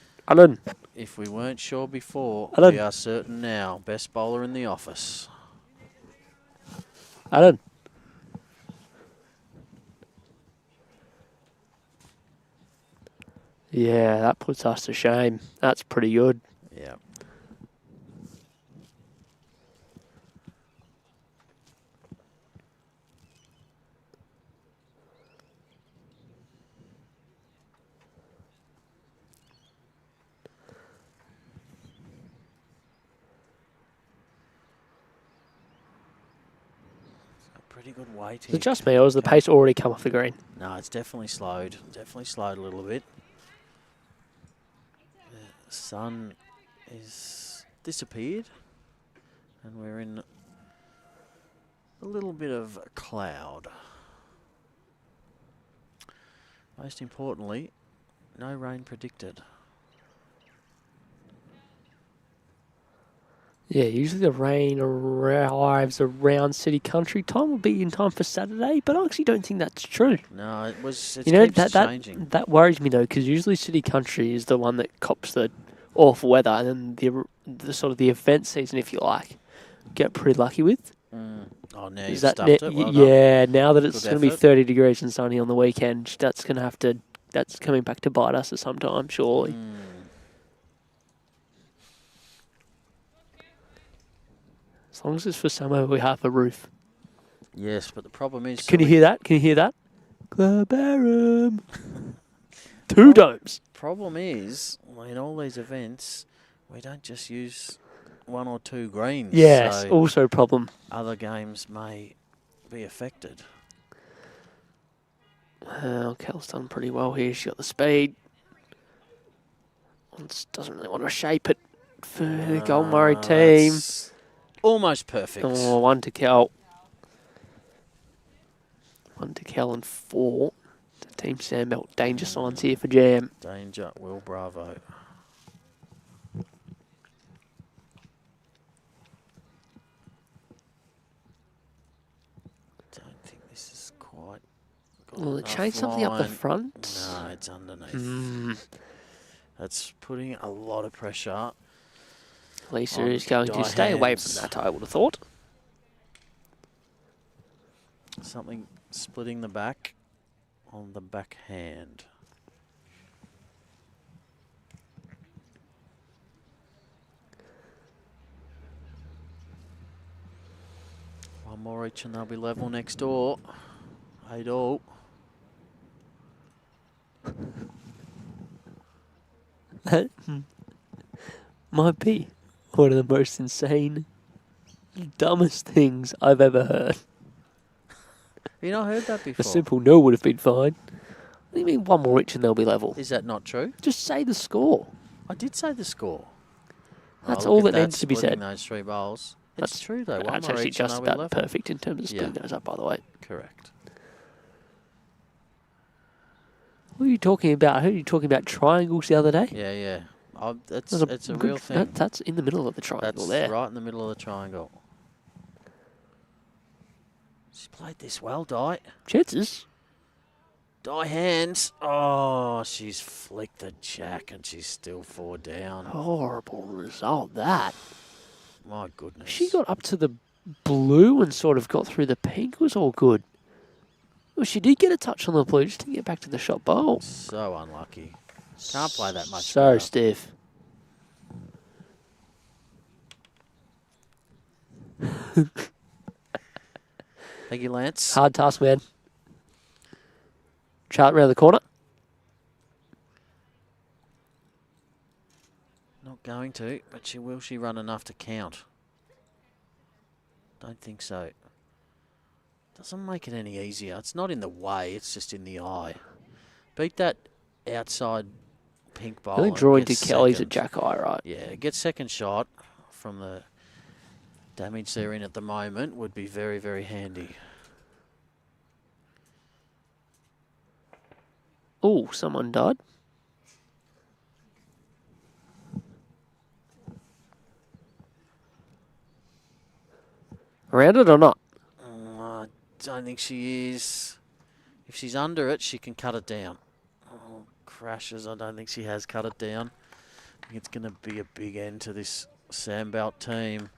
If we weren't sure before, Allen. we are certain now. Best bowler in the office. Allen. Yeah, that puts us to shame. That's pretty good. Yeah. pretty good weight Was it just me, or was the Okay. pace already come off the green? No, it's definitely slowed. Definitely slowed a little bit. The sun is disappeared, and we're in a little bit of a cloud. Most importantly, no rain predicted. Yeah, usually the rain arrives around city country time. Will be in time for Saturday, but I actually don't think that's true. No, it keeps that changing. that worries me though, because usually city country is the one that cops the awful weather, and then the sort of the event season, if you like, get pretty lucky with. Oh, now Is you've that stuffed it. Well done. yeah? Now that it's Good going to be effort. 30 degrees and sunny on the weekend, that's going to have to. That's coming back to bite us at some time, surely. As long as it's for somewhere we have a roof. Yes, but the problem is... Can you hear that? Can you hear that? Goulburn. Two domes. Problem is, in all these events, we don't just use one or two greens. Yes, So also a problem. other games may be affected. Well, Kel's done pretty well here. She's got the speed. Just doesn't really want to shape it for the Goulburn Murray team. That's almost perfect. Oh, 1 to Kel. 1 to Kel and 4 to Team Sandbelt. Danger signs here for Jam. Danger, Will Bravo. Don't think this is quite... Will it change something up the front? No, it's underneath. That's putting a lot of pressure. Lisa on is going to stay away hands. from that, I would have thought. Something splitting the back on the backhand. One more each and they'll be level next door. 8-all. That might be one of the most insane, dumbest things I've ever heard. You not heard that A before? simple no would have been fine. What do you mean one more each and they'll be level? Is that not true? Just say the score. I did say the score. That's Oh, all look at that needs to be splitting said. those 3 bowls. It's That's true though. One That's more actually each and just they'll be about level. perfect in terms of splitting those up, by the way. Correct. Who are you talking about? Who are you talking about triangles the other day? Yeah, yeah. It's There's a good- real thing. That's in the middle of the triangle That's there. right in the middle of the triangle. She's played this well, Di. Chances. Di hands. Oh, she's flicked the jack and she's still 4 down. Horrible result, that. My goodness. She got up to the blue and sort of got through the pink. It was all good. Well, she did get a touch on the blue, just didn't get back to the shot bowl. So unlucky. Can't play that much So better. stiff. Thank you, Lance. Hard task, man. Chart around the corner. Not going to, but will she run enough to count? Don't think so. Doesn't make it any easier. It's not in the way, it's just in the eye. Beat that outside pink bowl. Only and drawing get to Kelly's at second. Jack Eye, right? Yeah, get second shot from the damage they're in at the moment would be very, very handy. Oh, someone died. Around it or not? I don't think she is. If she's under it, she can cut it down. Oh, crashes. I don't think she has cut it down. I think it's going to be a big end to this Sandbelt team.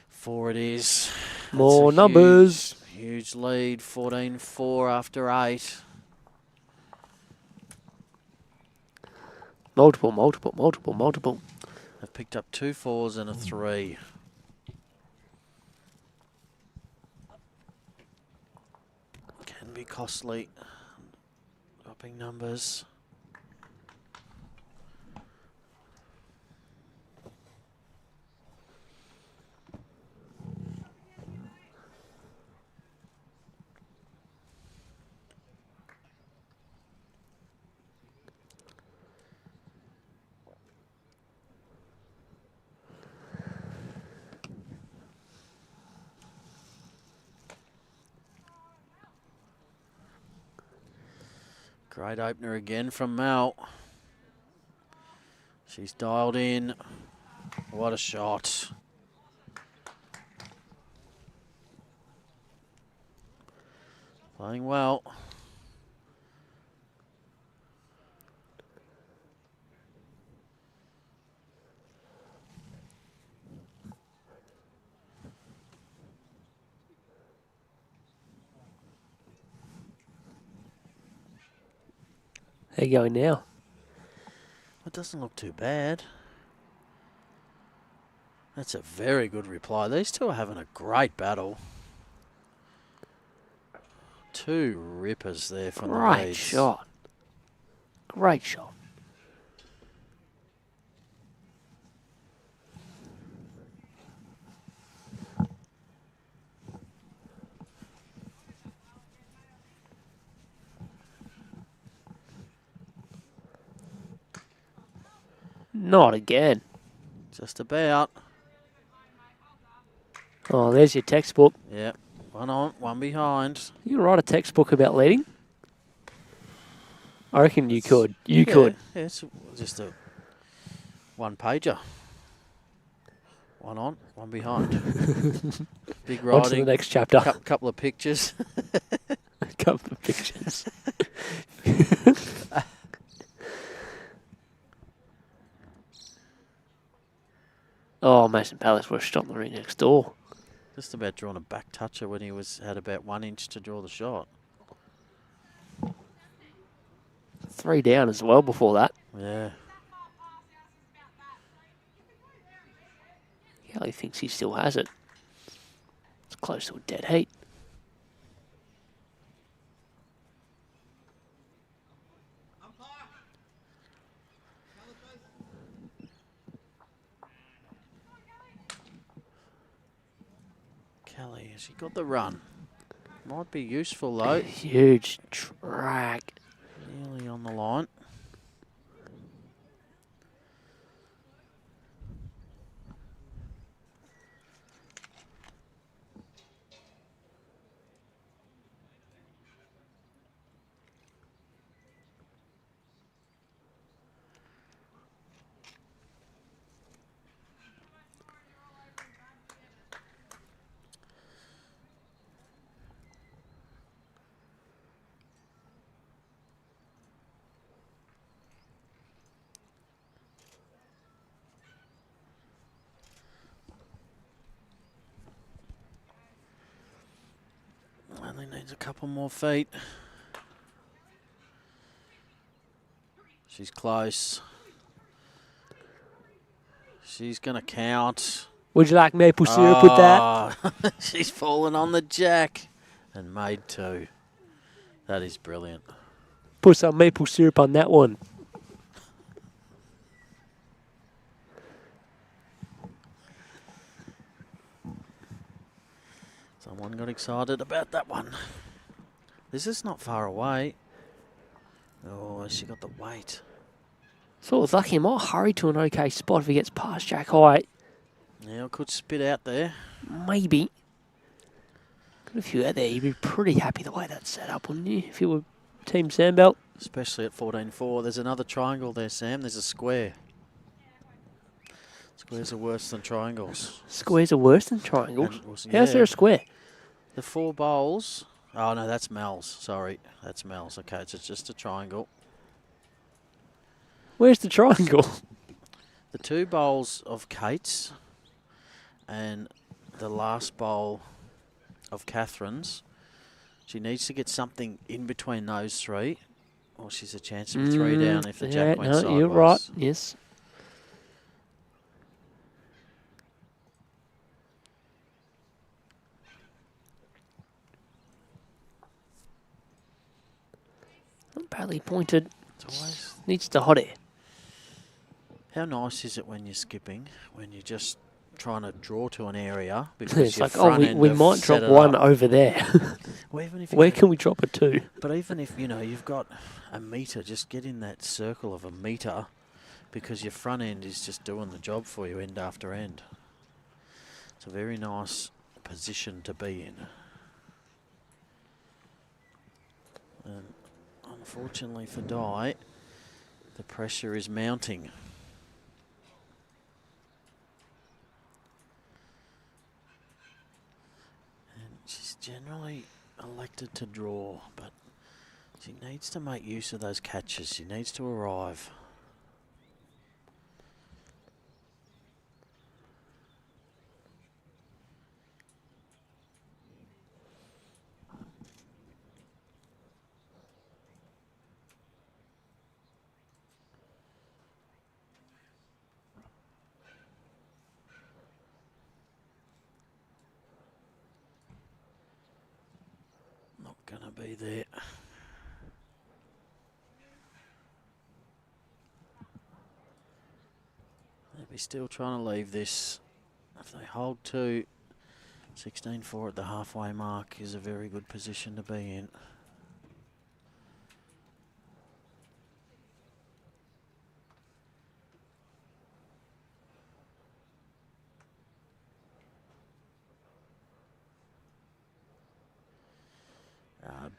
4 it is. More That's a numbers. Huge lead. 14-4 after 8. Multiple. They've picked up 2 4s and a 3. Can be costly. Dropping numbers. Great opener again from Mel. She's dialed in. What a shot. Playing well. How you going now? It doesn't look too bad. That's a very good reply. These two are having a great battle. Two rippers there from the Great leads. shot. Great shot. Not again. Just about. Oh, there's your textbook. Yeah. One on, one behind. You can write a textbook about leading? I reckon you could. You could. Yeah, it's just a one-pager. One on, one behind. Big On to the riding. next chapter. Couple of pictures. A couple of pictures. Oh, Mason Palace were shot in the ring next door. Just about drawn a back toucher when he had about 1 inch to draw the shot. 3 down as well before that. Yeah. Kelly thinks he still has it. It's close to a dead heat. Kelly, has she got the run? Might be useful though. Huge track. Nearly on the line. Only needs a couple more feet. She's close. She's going to count. Would you like maple syrup with that? She's fallen on the jack and made 2. That is brilliant. Put some maple syrup on that one. Someone got excited about that one. This is not far away. Oh, she got the weight. So it's lucky he might hurry to an okay spot if he gets past Jack High. Yeah, it could spit out there. Maybe. Got a few out there. You'd be pretty happy the way that's set up, wouldn't you? If you were Team Sandbelt. Especially at 14-4. There's another triangle there, Sam. There's a square. Squares are worse than triangles. Squares are worse than triangles. And, How's there a square? The 4 bowls. Oh, no, that's Mel's. Sorry, that's Mel's. Okay, it's just a triangle. Where's the triangle? The 2 bowls of Kate's and the last bowl of Catherine's. She needs to get something in between those 3, or she's a chance to be 3 down if the jack went sideways. You're right. Yes. Not badly pointed. It's always. Needs to hot air. How nice is it when you're skipping, when you're just trying to draw to an area? Because It's your like, front we end might have set drop it one up. over there. Well, even if you Where can we drop a 2? But even if, you've got a metre, just get in that circle of a metre because your front end is just doing the job for you end after end. It's a very nice position to be in. And unfortunately for Di, the pressure is mounting. And she's generally elected to draw, but she needs to make use of those catches. She needs to arrive. Not gonna be there. They'll be still trying to leave this. If they hold to 16-4 at the halfway mark is a very good position to be in.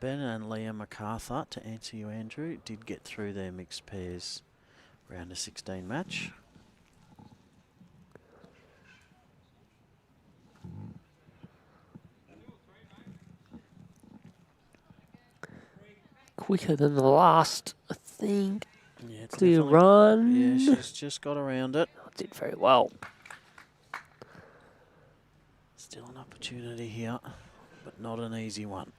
Ben and Liam MacArthur, to answer you, Andrew, did get through their mixed pairs round of 16 match. Quicker than the last, I think. Yeah, it's Clear definitely- run. Yeah, she's just got around it. Did very well. Still an opportunity here, but not an easy one.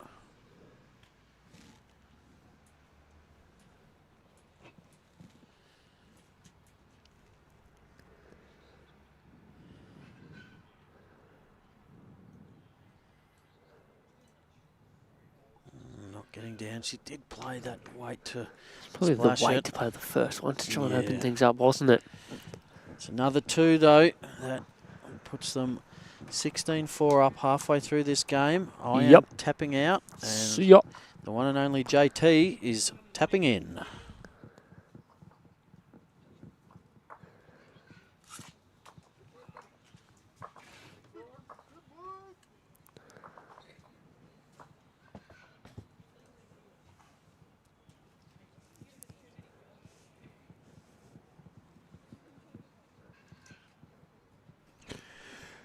Not getting down. She did play that weight to Probably the splash way it. to play the first one to try and open Yeah. things up, wasn't it? It's another 2 though. That puts them 16-4 up halfway through this game. I am Yep. tapping out, and So, yup. the one and only JT is tapping in.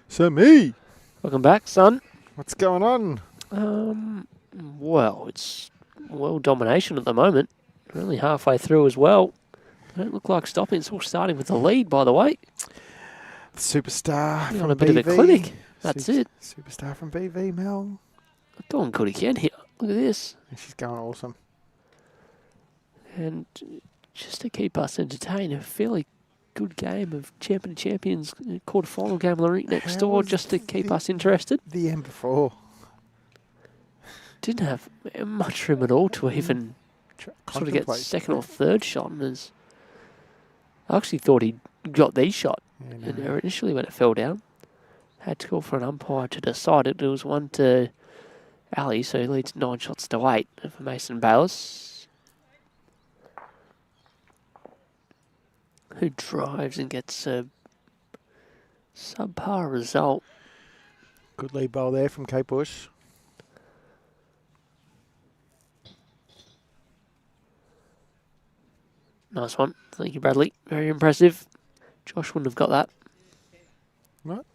So me, Welcome back, son. what's going on? Well, it's domination at the moment. We're only halfway through as well. Don't look like stopping. It's all starting with the lead, by the way. The superstar You're from on a bit of a BV. clinic. That's it. Superstar from BV, Mel. Doing good again here. Look at this. She's going awesome. And just to keep us entertained, a fairly good game of Champions quarter-final game on the rink next How door, was just to keep the- us interested. The end before. Didn't have much room at all to even sort of get Contemplate. second or third shot. And I actually thought he got the shot. Yeah, And no. initially when it fell down, had to call for an umpire to decide it. It was 1 to Ali, so he leads 9 shots to 8 for Mason Bayless, who drives and gets a subpar result. Good lead bowl there from Kate Bush. Nice one. Thank you, Bradley. Very impressive. Josh wouldn't have got that. What?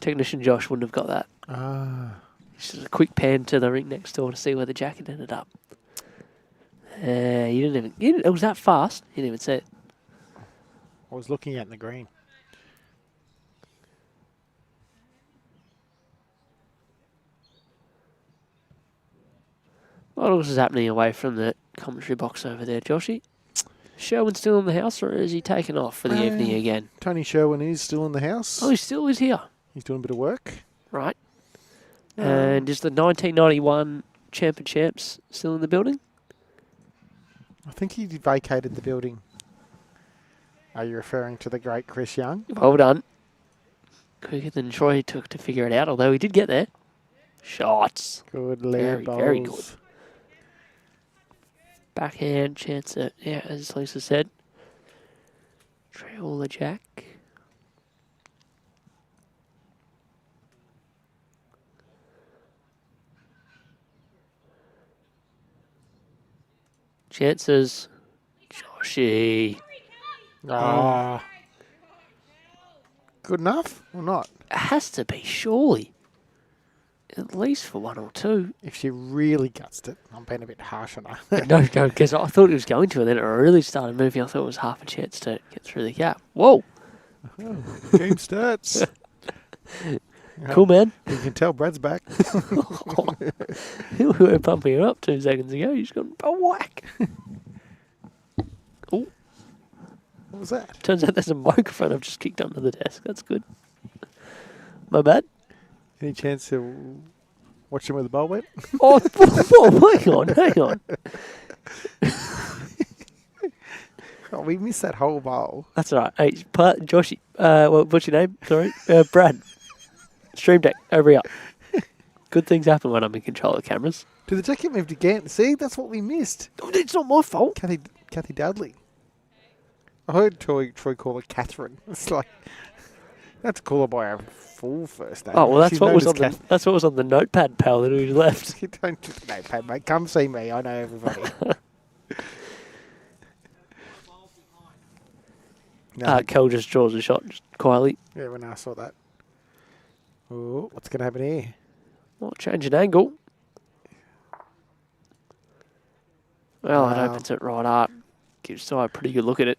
Technician Josh wouldn't have got that. Ah. Just a quick pan to the rink next door to see where the jacket ended up. You didn't even... it was that fast. You didn't even see it. I was looking at in the green. What else is happening away from the commentary box over there, Joshy? Sherwin's still in the house, or is he taken off for the evening again? Tony Sherwin is still in the house. Oh, he still is here. He's doing a bit of work. Right. And is the 1991 Champ of Champs still in the building? I think he vacated the building. Are you referring to the great Chris Young? Well done. Quicker than Troy took to figure it out, although he did get there. Shots. Good Very, lead bowls. very good. Backhand, chance at, yeah, as Lisa said. Trail the jack. Chances. Joshy. Ah. Good enough or not? It has to be, surely. At least for 1 or 2. If she really gutsed it, I'm being a bit harsh on her. No, because I thought it was going to, and then it really started moving. I thought it was half a chance to get through the gap. Whoa. Game stats. Cool, man. You can tell Brad's back. We were pumping it up 2 seconds ago. You just got a whack. Oh, What was that? turns out there's a microphone I've just kicked under the desk. That's good. My bad. Any chance to watch him with the bowl wet? Oh, hang on. Oh, we missed that whole bowl. That's all right. Hey, Joshy. What's your name? Sorry. Brad. Stream Deck. Over here. Good things happen when I'm in control of the cameras. Did the deck get moved again? See, that's what we missed. Oh, it's not my fault. Kathy Dudley. I heard Troy call her Catherine. It's like, that's call her by her full first name. Oh, well, that's She's what known was as on that's what was on the notepad, pal, that we left. You don't do the notepad, mate. Come see me. I know everybody. No, Kel just draws a shot just quietly. yeah, when I saw that. Oh, what's going to happen here? Oh, change an angle. Well, Wow. it opens it right up. Gives Sy a pretty good look at it.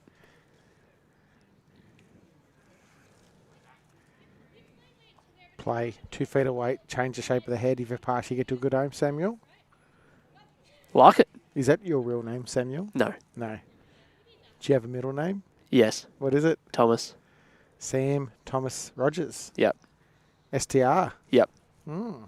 Play 2 feet away, change the shape of the head. If you pass, you get to a good aim, Samuel. Like it? Is that your real name, Samuel? No. No. Do you have a middle name? Yes. What is it? Thomas. Sam Thomas Rogers. Yep. STR. Yep. Mm.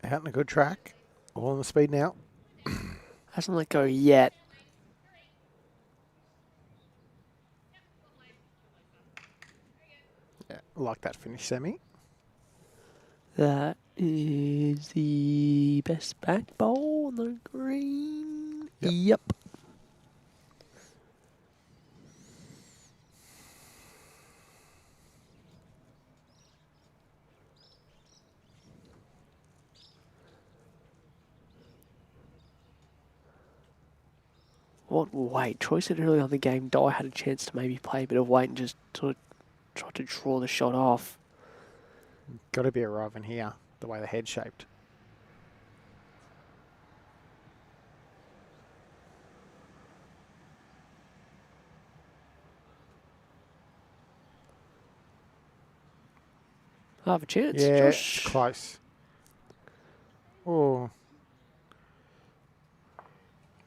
Out in a good track. All on the speed now. Hasn't let go yet. Yeah, like that finish, Sammy. That is the best back bowl on the green. Yep. What weight? Troy said earlier on the game, Dye had a chance to maybe play a bit of weight and just sort of try to draw the shot off. Got to be arriving here, the way the head's shaped. Half a chance. Yeah, Josh. it's close. Oh.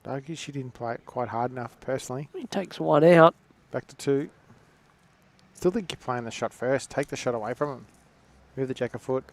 Dougie, she didn't play it quite hard enough, personally. He takes one out. Back to 2. Still think you're playing the shot first. Take the shot away from him. Move the jack a foot.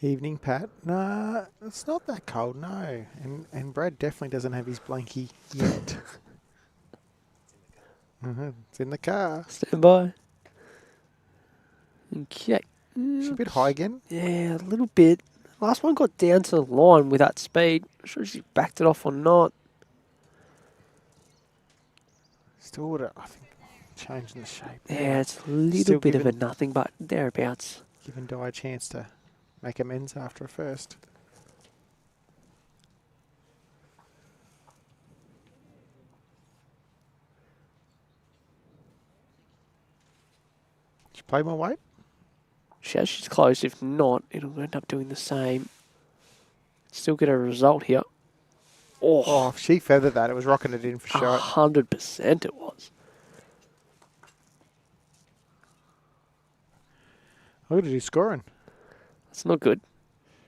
Evening, Pat. Nah, it's not that cold, no. And Brad definitely doesn't have his blankie yet. It's in the car. Stand by. Okay. She's a bit high again. Yeah, a little bit. Last one got down to the line with that speed. Not sure if she backed it off or not. Still would have, I think, changing the shape. Yeah, it's a little Still bit of a giving- nothing, but thereabouts. Giving Di a chance to make amends after a first. Did you play more weight? She's close. If not, it'll end up doing the same. Still get a result here. Oh, if she feathered that, it was rocking it in for sure. 100% it was. Look at it, he's scoring. That's not good.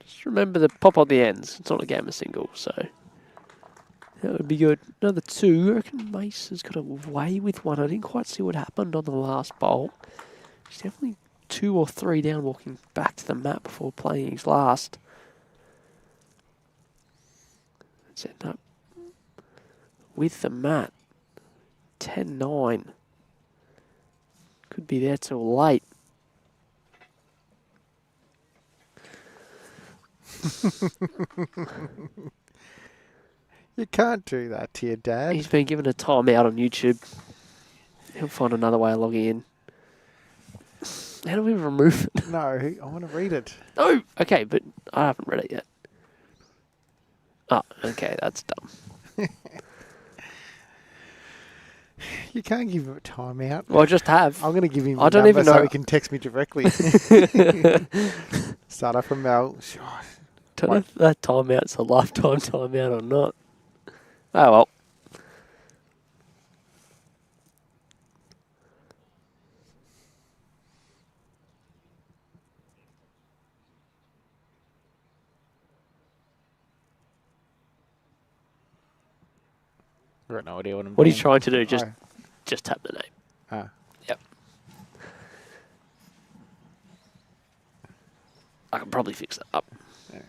Just remember the pop on the ends. It's not a game of singles, so that would be good. Another 2. I reckon Mace has got away with one. I didn't quite see what happened on the last bowl. He's definitely 2 or 3 down walking back to the mat before playing his last. Let's end up with the mat. 10-9. Could be there till late. You can't do that to your dad. He's been given a timeout on YouTube. He'll find another way of logging in. How do we remove it? No, I want to read it. No! Okay, but I haven't read it yet. Oh, okay, that's dumb. You can't give him a timeout. Well, I just have. I'm going to give him I the don't number even so know. he can text me directly. Start off from Mel. Don't know if that timeout's a lifetime timeout or not. Oh well. I've got no idea what I'm What are doing. you trying to do? Oh. Just tap the name. Ah. Yep. I can probably fix that up. Anyway.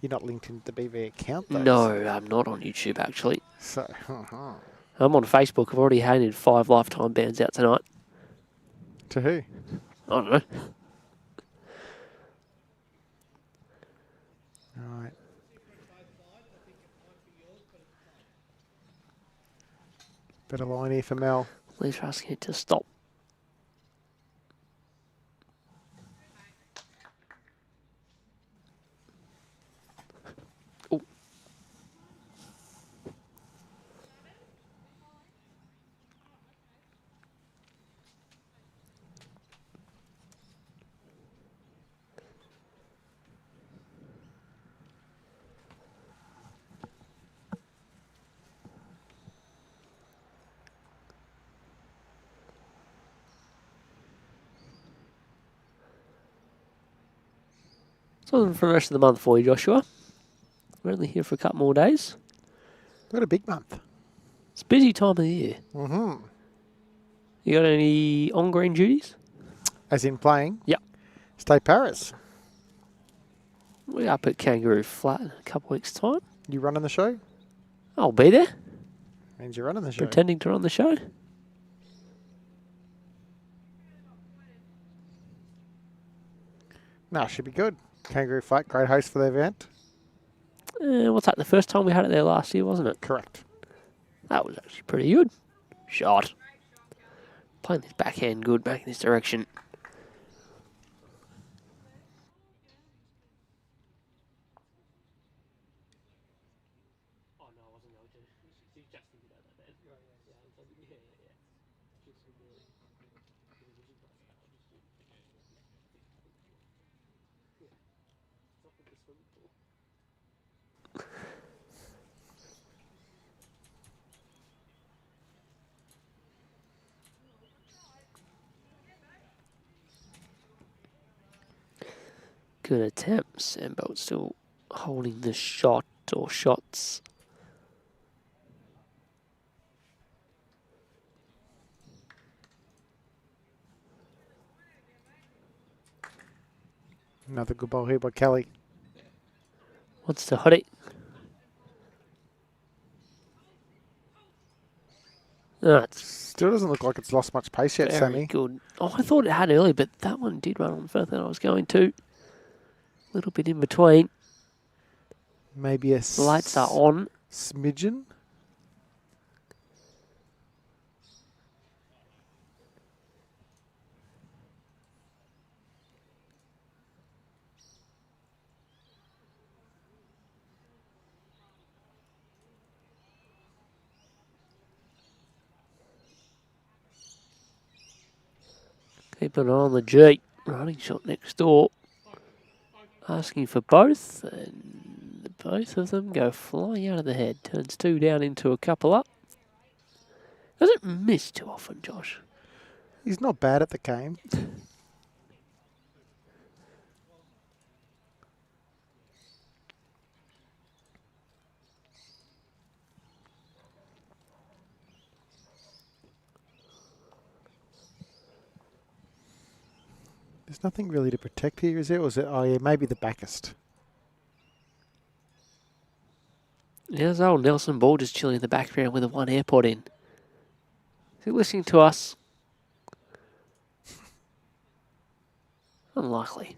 You're not linked into the BV account, though? No, I'm not on YouTube actually. So, I'm on Facebook. I've already handed 5 lifetime bans out tonight. to who? I don't know. All right. Better line here for Mel. Please asking it to stop. Oh. So for the rest of the month for you, Joshua. We're only here for a couple more days. Got a big month. It's a busy time of the year. Mm-hmm. You got any on-green duties? As in playing? Yep. State Paris. We're up at Kangaroo Flat in a couple of weeks' time. You running the show? I'll be there, Means you're running the show. pretending to run the show. No, should be good. Kangaroo Fight, great host for the event. What's that? The first time we had it there last year, wasn't it? Correct. That was actually pretty good. Shot. Playing this backhand good back in this direction. Good attempt. Sandbelt still holding the shot or shots. Another good ball here by Kelly. Wants to hit it. That's Still doesn't look like it's lost much pace yet, very Sammy. good. Oh, I thought it had early, but that one did run on further than I was going to. A little bit in between. Maybe a The lights are on. smidgen. Keep an eye on the G. Running shot next door. Asking for both, and both of them go flying out of the head. Turns 2 down into a couple up. Doesn't miss too often, Josh. He's not bad at the game. There's nothing really to protect here, is there? Or is it? Oh, yeah, maybe the backest. Yeah, there's old Nelson Ball just chilling in the background with a one airport in. Is he listening to us? Unlikely.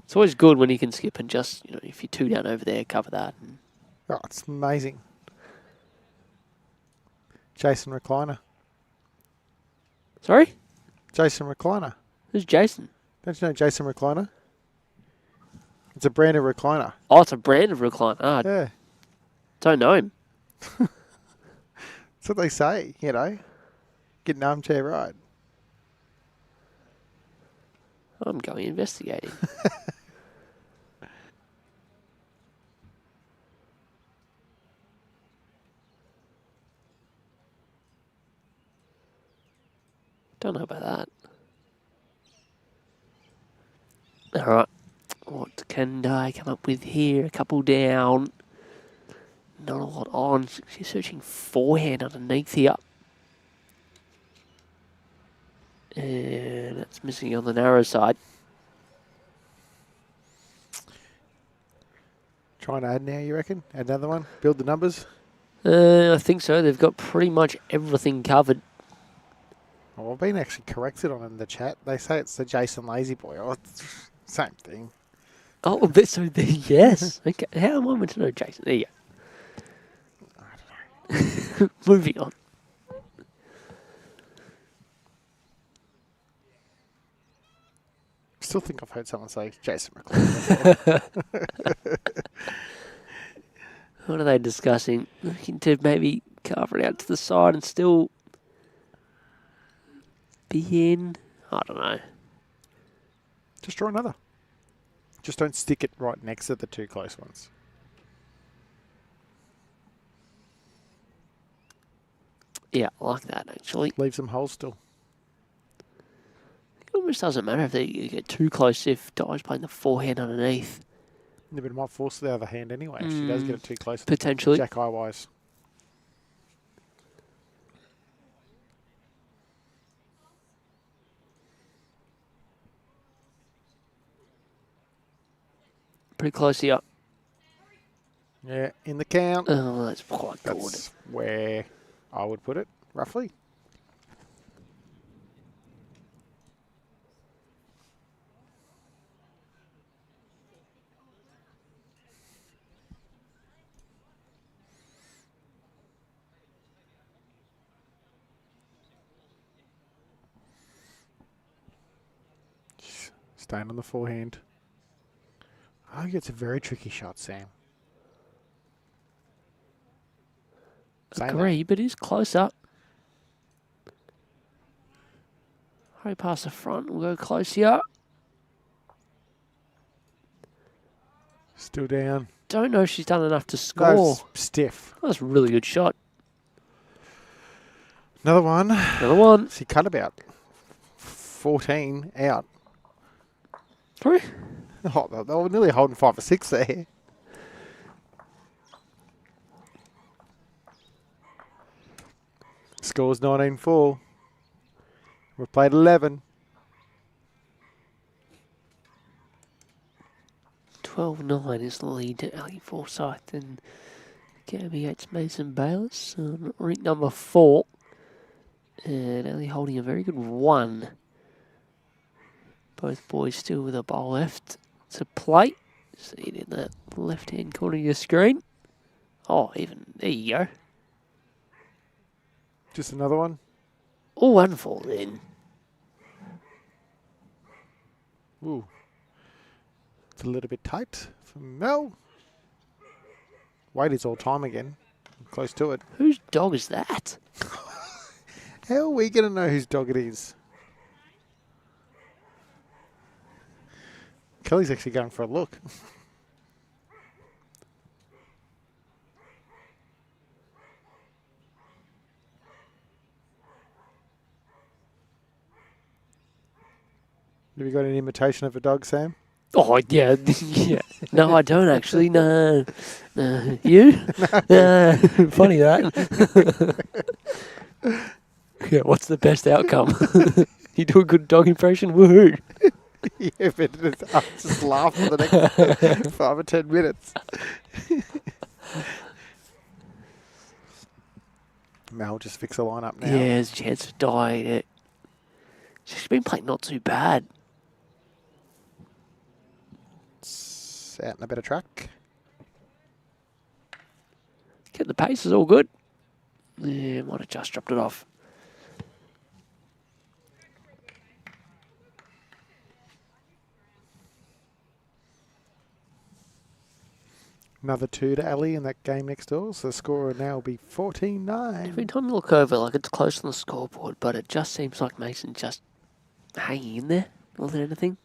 It's always good when you can skip and just, if you're two down over there, cover that. Oh, it's amazing. Jason Recliner. Sorry? Jason Recliner. Who's Jason? Don't you know Jason Recliner? It's a brand of recliner. Oh, it's a brand of recliner. Ah, Yeah. don't know him. That's what they say, Get an armchair ride. I'm going investigating. Don't know about that. All right. What can I come up with here? A couple down. Not a lot on. She's searching forehand underneath here. And that's missing on the narrow side. Trying to add now, you reckon? Add another one? Build the numbers? I think so. They've got pretty much everything covered. Well, I've been actually corrected on in the chat. They say it's the Jason Lazy Boy. Oh, it's same thing. Oh, but so there, yes. Okay. How am I meant to know, Jason? There you go. I don't know. Moving on. Still think I've heard someone say Jason McLean. What are they discussing? Looking to maybe carve it out to the side and still be in? I don't know. Just draw another. Just don't stick it right next to the two close ones. Yeah, I like that actually. Leave some holes still. It almost doesn't matter if they get too close if Di's playing the forehand underneath. Yeah, but it might force the other hand anyway if she does get it too close. Potentially. Jack Eye-wise. Pretty close here. Yeah, in the count. Oh, that's quite good. That's where I would put it, roughly. Staying on the forehand. I think it's a very tricky shot, Sam. Agree, but he's close up. Hurry past the front. We'll go close here. Still down. Don't know if she's done enough to score. No, stiff. That's a really good shot. Another one. Another one. She cut about 14 out. Sorry? Oh, they were nearly holding 5 or 6 there. Score's 19-4. We've played 11. 12-9 is the lead to Ali Forsyth and Gabby Yates Mason Bayliss. Ring number 4. And Ali holding a very good 1. Both boys still with a ball left to play. See it in that left-hand corner of your screen. Oh, even, there you go. Just another one. Oh, one fall in. Ooh. It's a little bit tight for Mel. Wait, it's all time again. Close to it. Whose dog is that? How are we going to know whose dog it is? Kelly's actually going for a look. Have you got an imitation of a dog, Sam? Oh, yeah. Yeah. No, I don't actually. No. No. You? No. Funny that. Yeah, what's the best outcome? You do a good dog impression? Woohoo. Yeah, but I'll just laugh for the next 5 or 10 minutes. Mel just fix the line up now. Yeah, there's a chance of dying it. She's been playing not too bad. It's out in a better track. Kept the pace, is all good. Yeah, might have just dropped it off. Another 2 to Ali in that game next door. So the score will now be 14-9. Every time you look over, like it's close on the scoreboard, but it just seems like Mason's just hanging in there more than anything.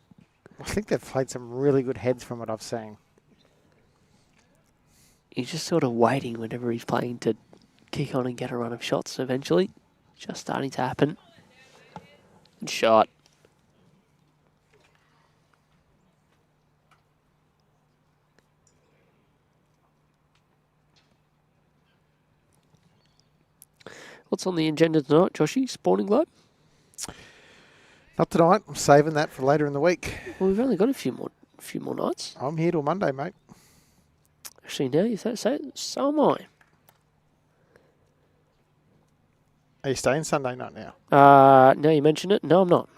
I think they've played some really good heads from what I've seen. He's just sort of waiting whenever he's playing to kick on and get a run of shots eventually. Just starting to happen. Good shot. What's on the agenda tonight, Joshy? Sporting Globe? Not tonight. I'm saving that for later in the week. Well, we've only got a few more nights. I'm here till Monday, mate. Actually, now you say so am I. Are you staying Sunday night now? Now you mention it. No, I'm not.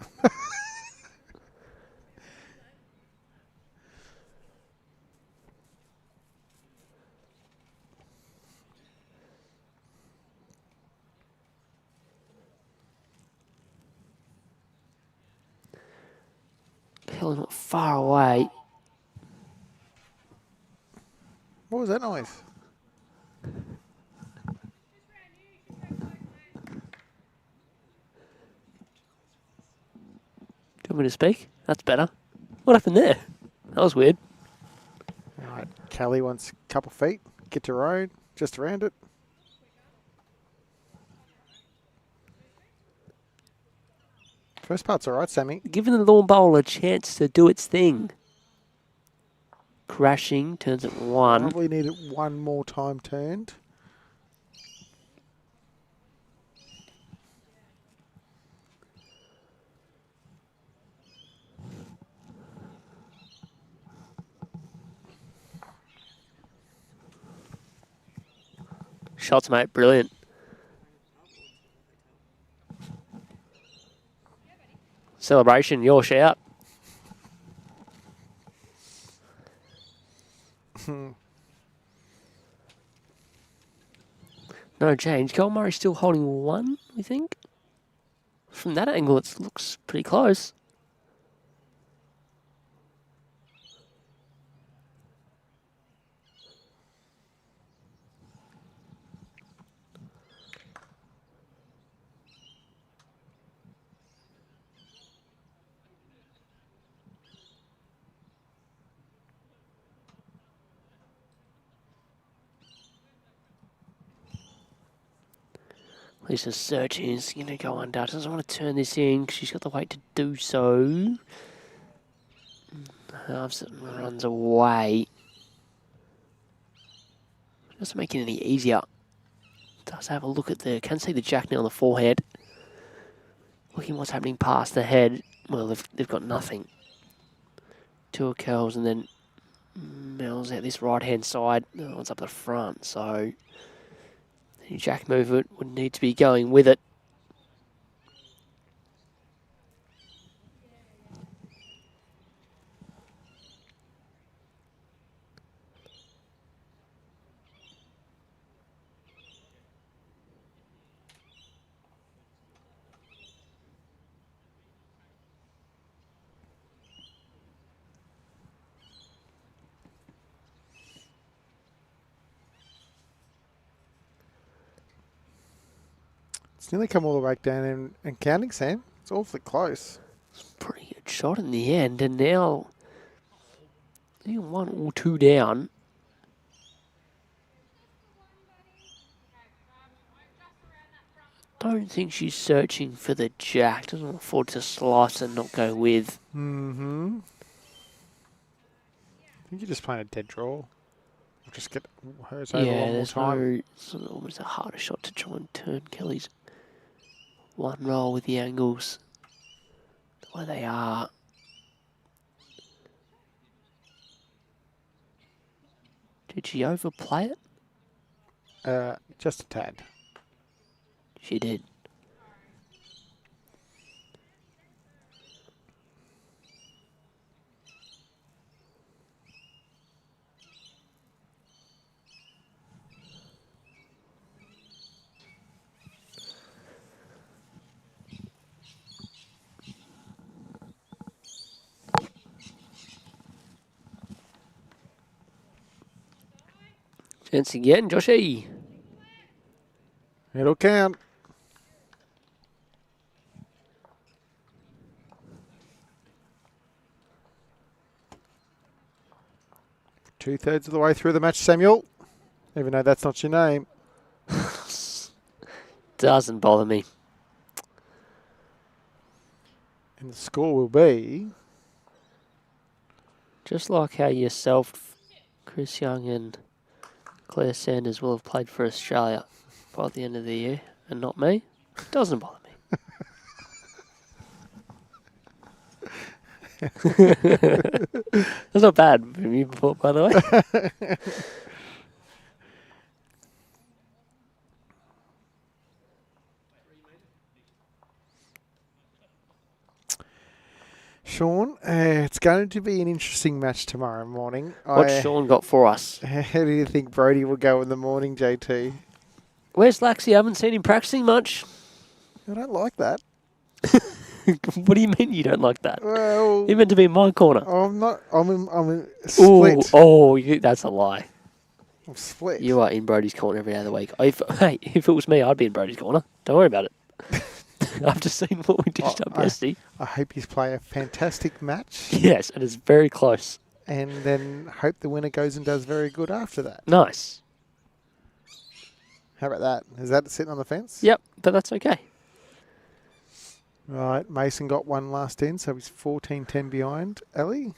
Hell, not far away. What was that noise? Do you want me to speak? That's better. What happened there? That was weird. All right. Callie wants a couple feet. Get to road. Just around it. First part's all right, Sammy. Giving the lawn bowl a chance to do its thing. Crashing, turns at 1. Probably need it one more time turned. Shots, mate. Brilliant. Celebration, your shout. No change. Goulburn Murray still holding 1, we think. From that angle, it looks pretty close. Lisa's searching is going to go under. Doesn't want to turn this in because she's got the weight to do so. Halves it and runs away. Doesn't make it any easier. Does have a look at can see the jack now on the forehead. Looking what's happening past the head. Well, they've got nothing. 2 curls and then Mel's out this right-hand side. The other one's up the front, so any jack movement would need to be going with it. It's nearly come all the way down and counting, Sam. It's awfully close. Pretty good shot in the end, and now 1 or 2 down. Don't think she's searching for the jack. Doesn't afford to slice and not go with. Mm-hmm. I think you're just playing a dead draw. Just get hers over one more time. It's almost a harder shot to try and turn Kelly's one roll with the angles the way they are. Did she overplay it? Just a tad. She did. Chance again, Joshy. It'll count. Two-thirds of the way through the match, Samuel. Even though that's not your name. Doesn't bother me. And the score will be... Just like how yourself, Chris Young and Claire Sanders will have played for Australia by the end of the year, and not me, doesn't bother me. That's not bad from you before, by the way. Sean, it's going to be an interesting match tomorrow morning. What's Sean got for us? How do you think Brody will go in the morning, JT? Where's Laxey? I haven't seen him practicing much. I don't like that. What do you mean you don't like that? Well, You're meant to be in my corner. I'm not. I'm split. That's a lie. I'm split. You are in Brody's corner every other week. If it was me, I'd be in Brody's corner. Don't worry about it. I've just seen what we dished up yesterday. I hope he's play a fantastic match. Yes, and it's very close. And then hope the winner goes and does very good after that. Nice. How about that? Is that sitting on the fence? Yep, but that's okay. Right, Mason got one last in, so he's 14-10 behind. Ellie?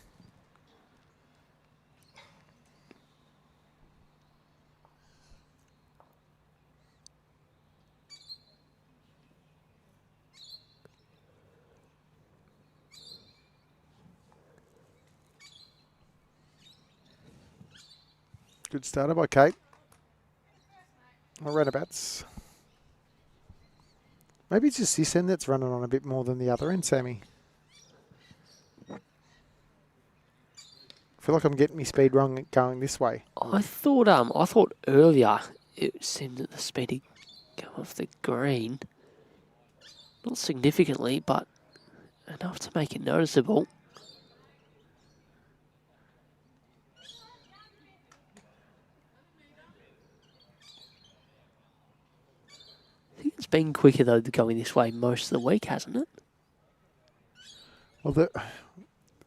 Good starter by Kate. Or Runabouts. Maybe it's just this end that's running on a bit more than the other end, Sammy. I feel like I'm getting my speed wrong going this way. I thought earlier it seemed that the speed had come off the green. Not significantly, but enough to make it noticeable. I think it's been quicker though going this way most of the week, hasn't it? Well,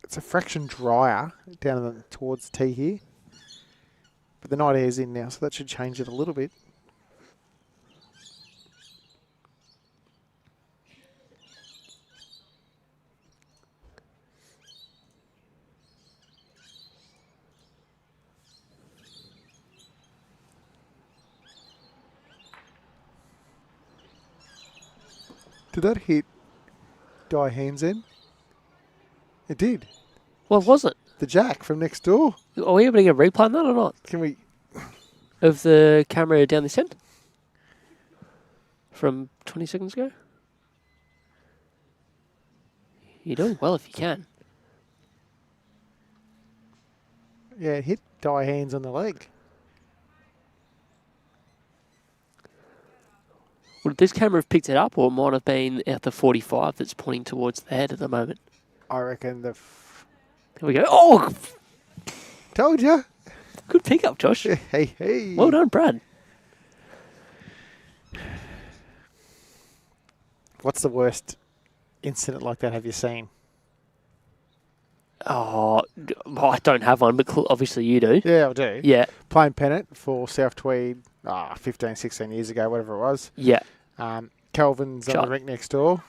it's a fraction drier down towards the tee here. But the night air's in now, so that should change it a little bit. Did that hit Die Hands in? It did. What was it? The jack from next door. Are we able to get a replay on that or not? Can we? Of the camera down this end? From 20 seconds ago? You're doing well if you can. Yeah, it hit Die Hands on the leg. Would this camera have picked it up, or it might have been at the 45 that's pointing towards the head at the moment? I reckon the... Here we go. Oh! Told ya. Good pickup, Josh. Hey, hey. Well done, Brad. What's the worst incident like that have you seen? Oh, I don't have one, but obviously you do. Yeah, I do. Yeah. Playing pennant for South Tweed 15, 16 years ago, whatever it was. Yeah. Calvin's on the rink next door.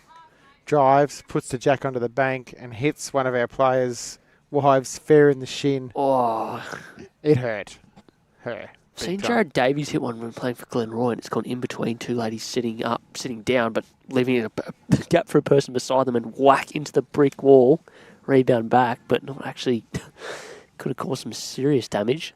Drives, puts the jack onto the bank and hits one of our players' wives fair in the shin. Oh. It hurt. Her. Seen Jared Davies hit one when playing for Glenroy, and it's gone in between two ladies sitting up, sitting down, but leaving a gap for a person beside them and whack into the brick wall, rebound back, but not actually could have caused some serious damage.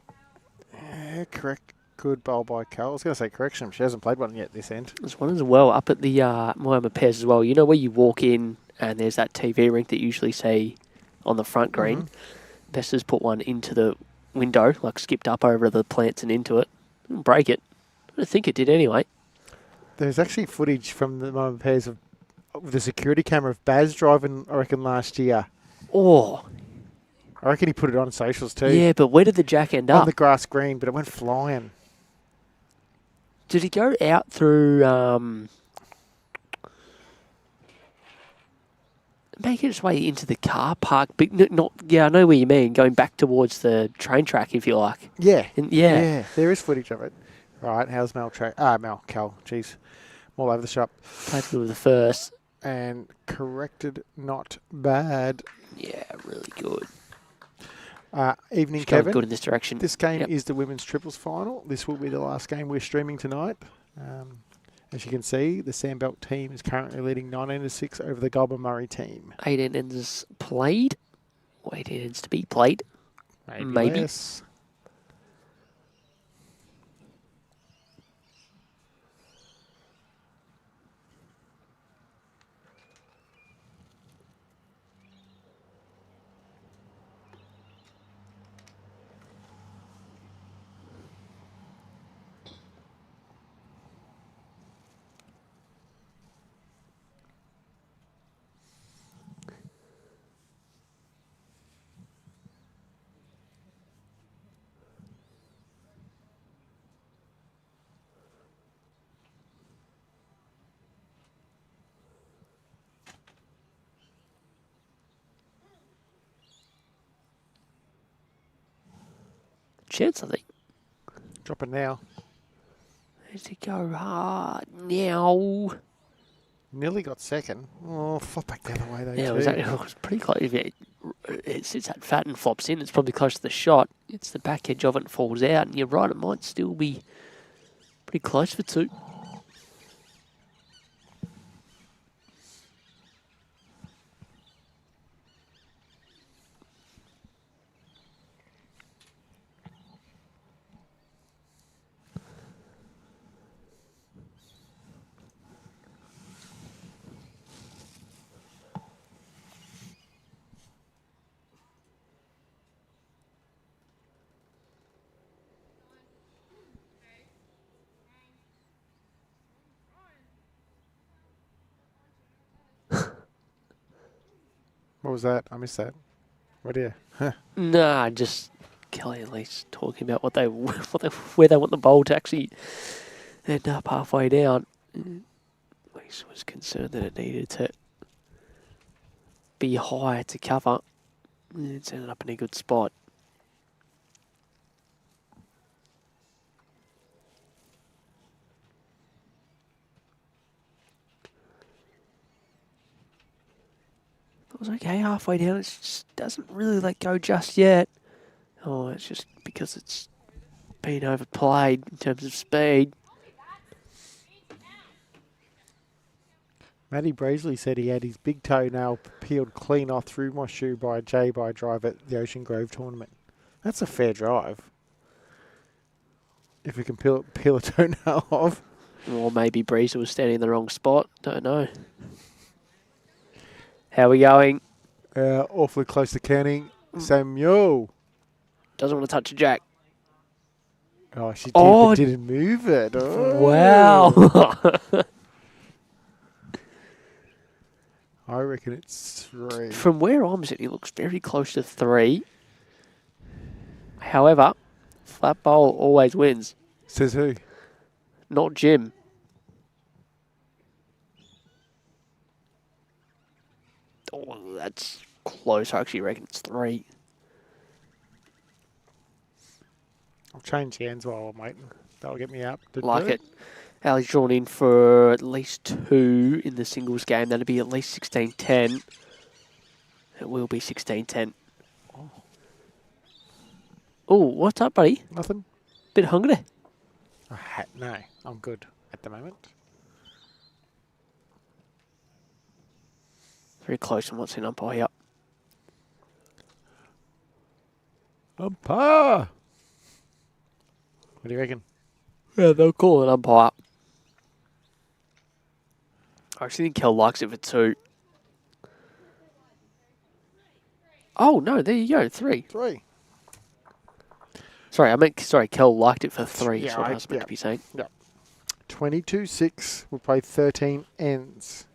Yeah, correct. Good bowl by Cal. I was going to say correction. She hasn't played one yet this end. There's one as well up at the Moama Pairs as well. You know where you walk in and there's that TV rink that you usually see on the front green? Best has put one into the window, like skipped up over the plants and into it. Didn't break it. I don't think it did anyway. There's actually footage from the moment pairs of the security camera of Baz driving, I reckon, last year. Oh, I reckon he put it on socials too. yeah, but where did the jack end On up? the grass green, but it went flying. Did he go out through... making its way into the car park? But I know where you mean. Going back towards the train track, if you like. Yeah. Yeah. There is footage of it. Right, how's Mel? Mel, Cal. Jeez. I'm all over the shop. Played good with the first. And corrected, not bad. Yeah, really good. Evening, She's going Kevin. good in this direction. This game is the women's triples final. This will be the last game we're streaming tonight. As you can see, the Sandbelt team is currently leading 19-6 over the Goulburn Murray team. 18 ends played. Or 18 ends to be played. Maybe. Less. Chance, I think. Dropping now. Where's he go hard now? Nearly got second. Oh, flop back the other way though. Yeah, too. it was pretty close. If it sits that fat and flops in, it's probably close to the shot. It's the back edge of it and falls out. And you're right, it might still be pretty close for two. What was that? I missed that. What do you? Nah, just Kelly at least talking about where they want the bowl to actually end up halfway down. At least was concerned that it needed to be higher to cover. It's ended up in a good spot. It was okay halfway down. It just doesn't really let go just yet. Oh, it's just because it's been overplayed in terms of speed. Matty Brazeley said he had his big toenail peeled clean off through my shoe by a J by drive at the Ocean Grove tournament. That's a fair drive. If we can peel a toenail off. Or maybe Breezer was standing in the wrong spot. Don't know. How are we going? Awfully close to counting. Samuel. Doesn't want to touch a jack. Oh, she did, Oh. but didn't move it. Oh. Wow. I reckon it's 3. From where I'm sitting, it looks very close to 3. However, flat bowl always wins. Says who? Not Jim. Oh, that's close. I actually reckon it's 3. I'll change hands while I'm waiting. That'll get me up. Like it. Ali's drawn in for at least 2 in the singles game. That'll be at least 16-10. It will be 16-10. Oh, what's up, buddy? Nothing? Bit hungry? No, I'm good at the moment. Very close on what's in umpire here. Umpire! What do you reckon? Yeah, they'll call an umpire. I actually think Kel likes it for 2. Oh, no, there you go, 3. 3. Sorry, Kel liked it for 3. Yeah, That's what I was meant to be saying. Yeah. 22-6. We'll play 13 ends.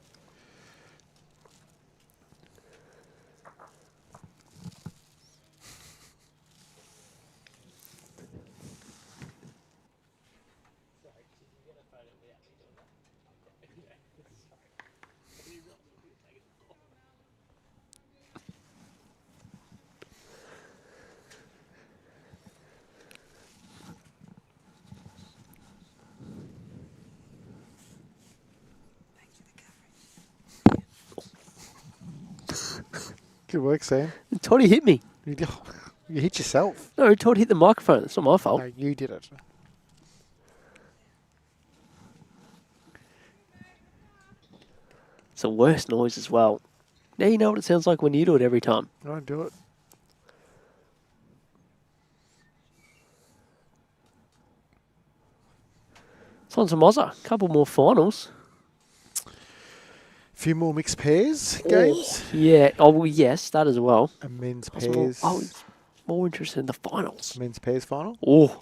Good work, Sam. Toddy hit me. You hit yourself. No, Todd hit the microphone. It's not my fault. No, you did it. It's the worst noise as well. Now you know what it sounds like when you do it every time. I do it. It's on someOzza. A couple more finals. A few more mixed pairs games. Yeah. Oh, well, yes, that as well. And men's I was more, pairs. I was more interested in the finals. Men's pairs final. Oh,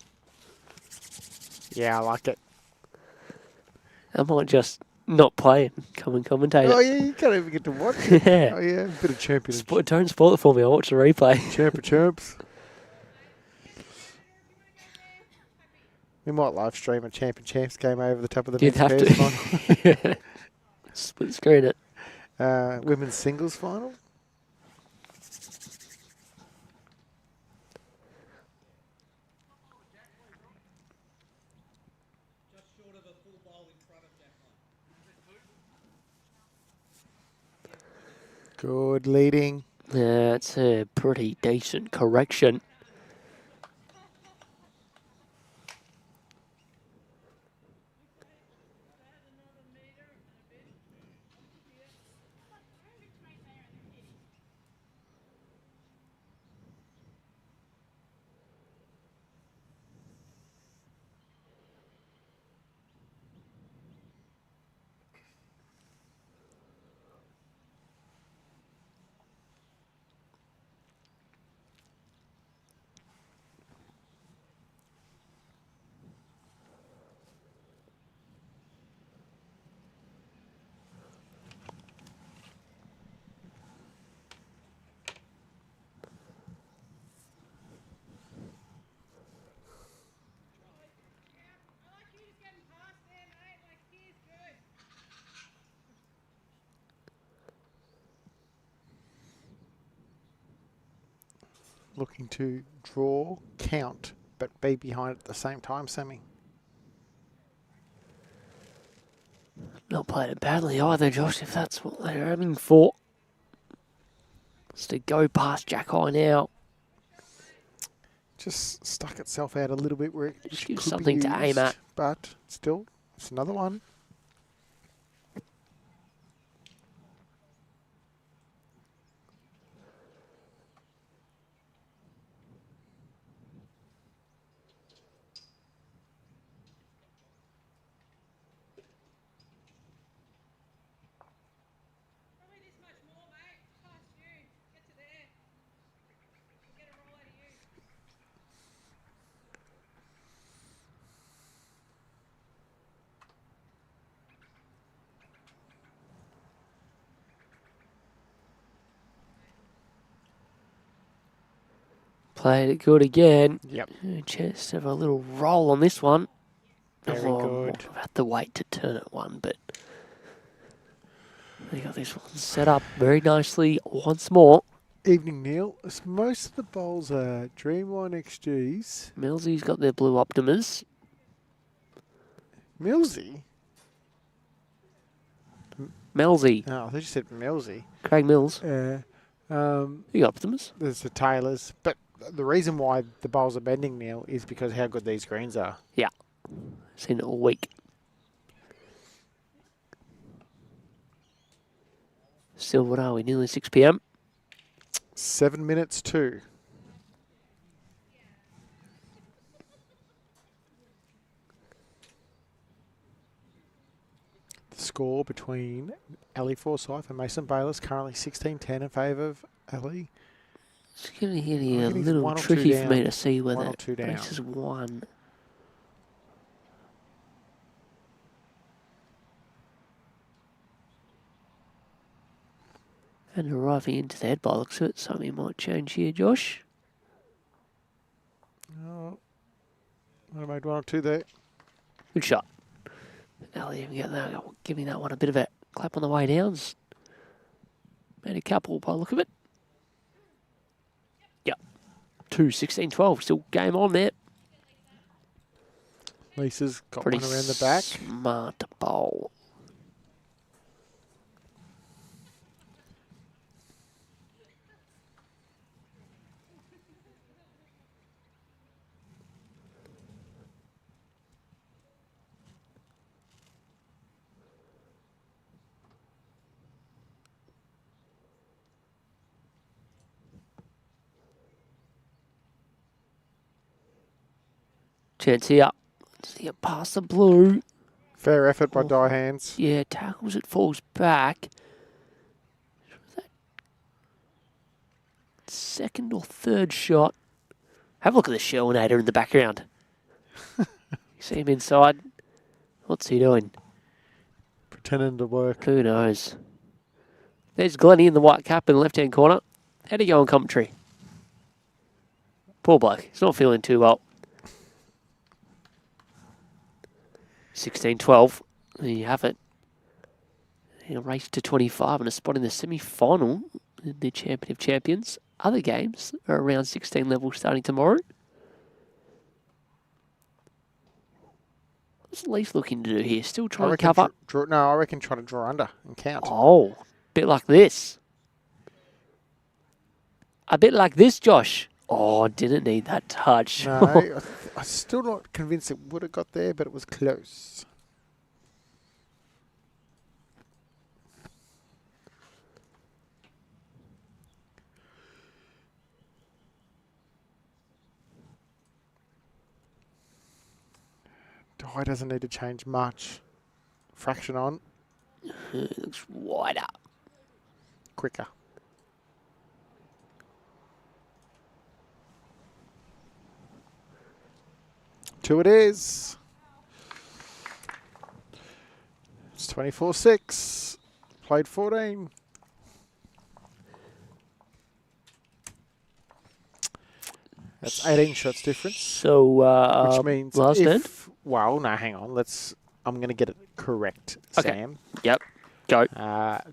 Yeah, I like it. I might just not play and come and commentate Oh, it. yeah, you can't even get to watch it. Yeah. Oh, yeah, bit of champion. Don't spoil it for me. I'll watch the replay. Champs. We might live stream a champs game over the top of the You'd men's have pairs to. final. Split screen it. Women's singles final. Good leading. Yeah, it's a pretty decent correction. Looking to draw, count, but be behind at the same time, Sammy. Not played it badly either, Josh, if that's what they're aiming for. Just to go past Jack High now. Just stuck itself out a little bit where it Just could gives be something to aim used, at. But still, it's another one. Played it good again. Yep. Chance to have a little roll on this one. Very good. I've had to wait to turn it one, but they got this one set up very nicely once more. Evening, Neil. As most of the bowls are Dreamline XGs. Millsy's got their blue Optimas. Millsy? Millsy. Oh, I thought you said Millsy. Craig Mills. You You got Optimas. There's the Taylors. But the reason why the bowls are bending, Neil, is because how good these greens are. Yeah. Seen it all week. Still, what are we? Nearly 6 p.m. 7 minutes 2. score between Ellie Forsyth and Mason Bayliss. Currently 16-10 in favour of Ellie. It's going to get I a think he's little one or two tricky for me down. to see whether One or two down. this is one. And arriving into the head by the looks of it, something might change here, Josh. Oh, might have made one or two there. Good shot. Ellie, giving that one a bit of a clap on the way down. Made a couple by the look of it. Yep. 2-16-12. Still game on there. Lisa's got Pretty one around the back. Smart bowl. Chance here. See it past the blue. Fair effort by Oh. Die Hands. Yeah, tackles it, falls back. Was that second or third shot? Have a look at the Shelnator in the background. You see him inside. What's he doing? Pretending to work. Who knows? There's Glennie in the white cap in the left-hand corner. How'd he go on commentary? Poor bloke. He's not feeling too well. 16-12. There you have it. He'll race to 25 and a spot in the semi-final in the Champion of Champions. Other games are around 16 level starting tomorrow. What's Leaf looking to do here? Still trying to cover? I reckon try to draw under and count. Oh, a bit like this. A bit like this, Josh. Oh, didn't need that touch. No, I'm still not convinced it would have got there, but it was close. Die doesn't need to change much. Fraction on, Looks wider. quicker. Two it is. It's 24-6. Played 14. That's 18 shots difference. So, Which means last end? well, no, hang on. I'm going to get it correct, Okay. Sam. Yep. Go.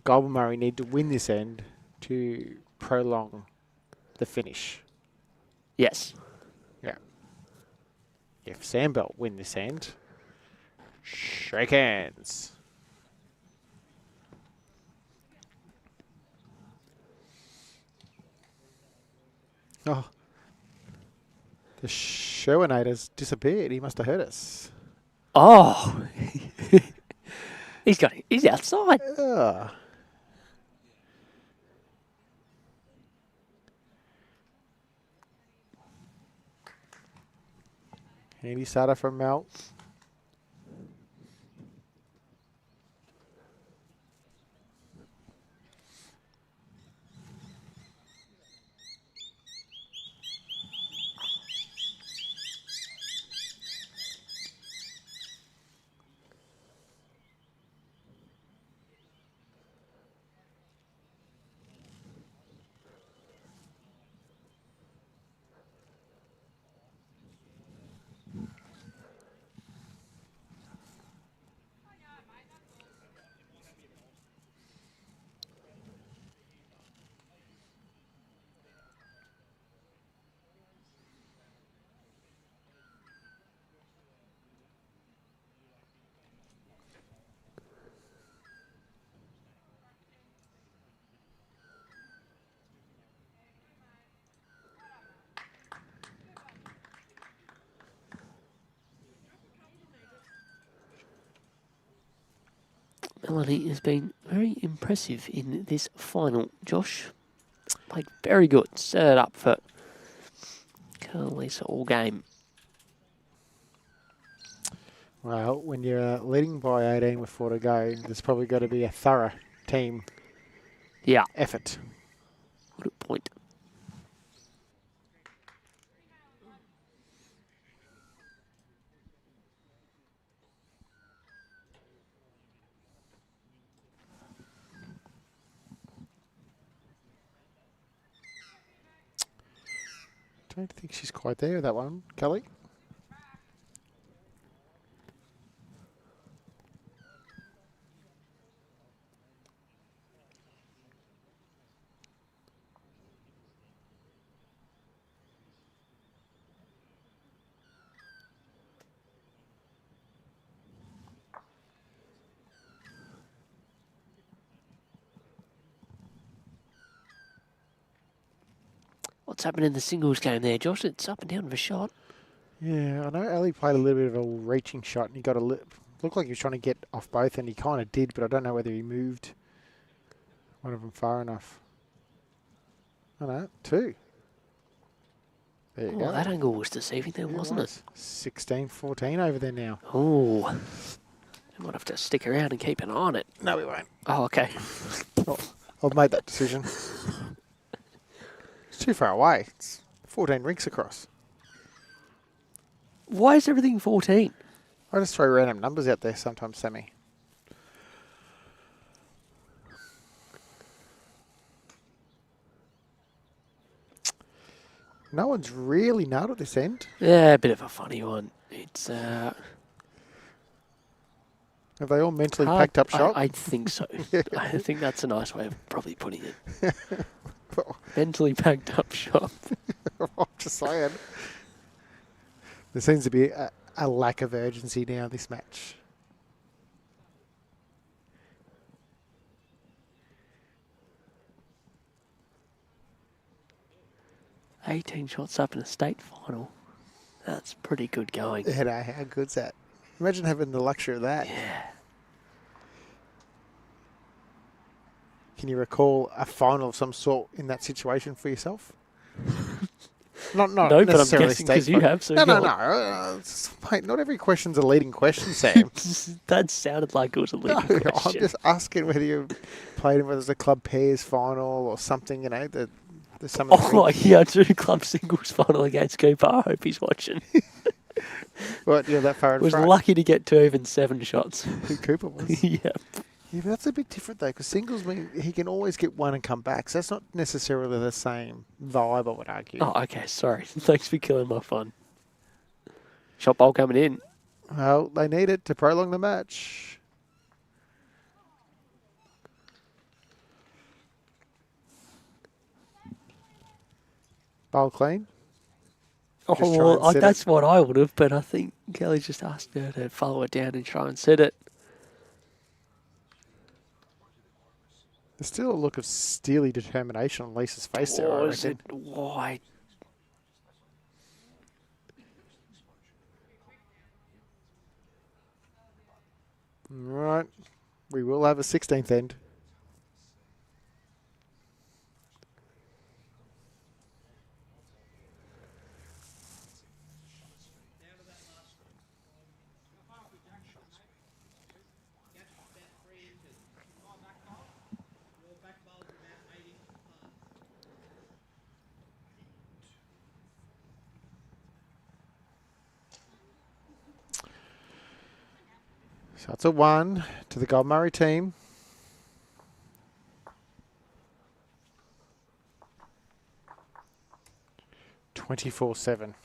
Goulburn Murray need to win this end to prolong the finish. Yes. Yeah. If Sandbelt win this end, shake hands. Oh. The Sherwinator's disappeared. He must have hurt us. Oh. He's outside. Handy starter from Mel. Melanie has been very impressive in this final. Josh played very good. Set it up for Lisa all game. Well, when you're leading by 18 with 4 to go, there's probably got to be a thorough team Yeah. effort. What a point. Don't think she's quite there, that one, Kelly. What's happened in the singles game there, Josh? It's up and down with a shot. Yeah, I know Ellie played a little bit of a reaching shot and he got looked like he was trying to get off both and he kind of did, but I don't know whether he moved one of them far enough. I know, 2. There you Oh, go. that angle was deceiving there, wasn't it? 16-14 over there now. Oh. We might have to stick around and keep an eye on it. No, we won't. Oh, okay. Oh, I've made that decision. It's too far away. It's 14 rinks across. Why is everything 14? I just throw random numbers out there sometimes, Sammy. No one's really nailed at this end. Yeah, a bit of a funny one. It's Have they all mentally hard. packed up shop? I think so. I think that's a nice way of probably putting it. Well, Mentally packed up shop. I'm just saying. There seems to be a lack of urgency now in this match. $18 shots up in a state final. That's pretty good going. Yeah, no, how good's that? Imagine having the luxury of that. Yeah. Can you recall a final of some sort in that situation for yourself? Not No, but I'm necessarily guessing because you state, have. So No, go no, on. mate, not every question's a leading question, Sam. That sounded like it was a No, leading I'm question. just asking whether you played in whether it's a club pairs final or something, you know, there's some of the Oh, yeah, 2 club singles final against Cooper. I hope he's watching. What, you're that far in Was front? lucky to get 2 even 7 shots. Who Cooper was. Yeah. Yeah, but that's a bit different though, because singles mean he can always get one and come back, so that's not necessarily the same vibe, I would argue. Oh, okay, sorry. Thanks for killing my fun. Shot ball coming in. Well, they need it to prolong the match. Bowl clean. Oh, Just try well, and set that's what I would have, but I think Kelly just asked her to follow it down and try and set it. There's still a look of steely determination on Lisa's face there, I Or is reckon. it wide? Right. We will have a 16th end. So it's a 1 to the Goulburn Murray team. (24-7).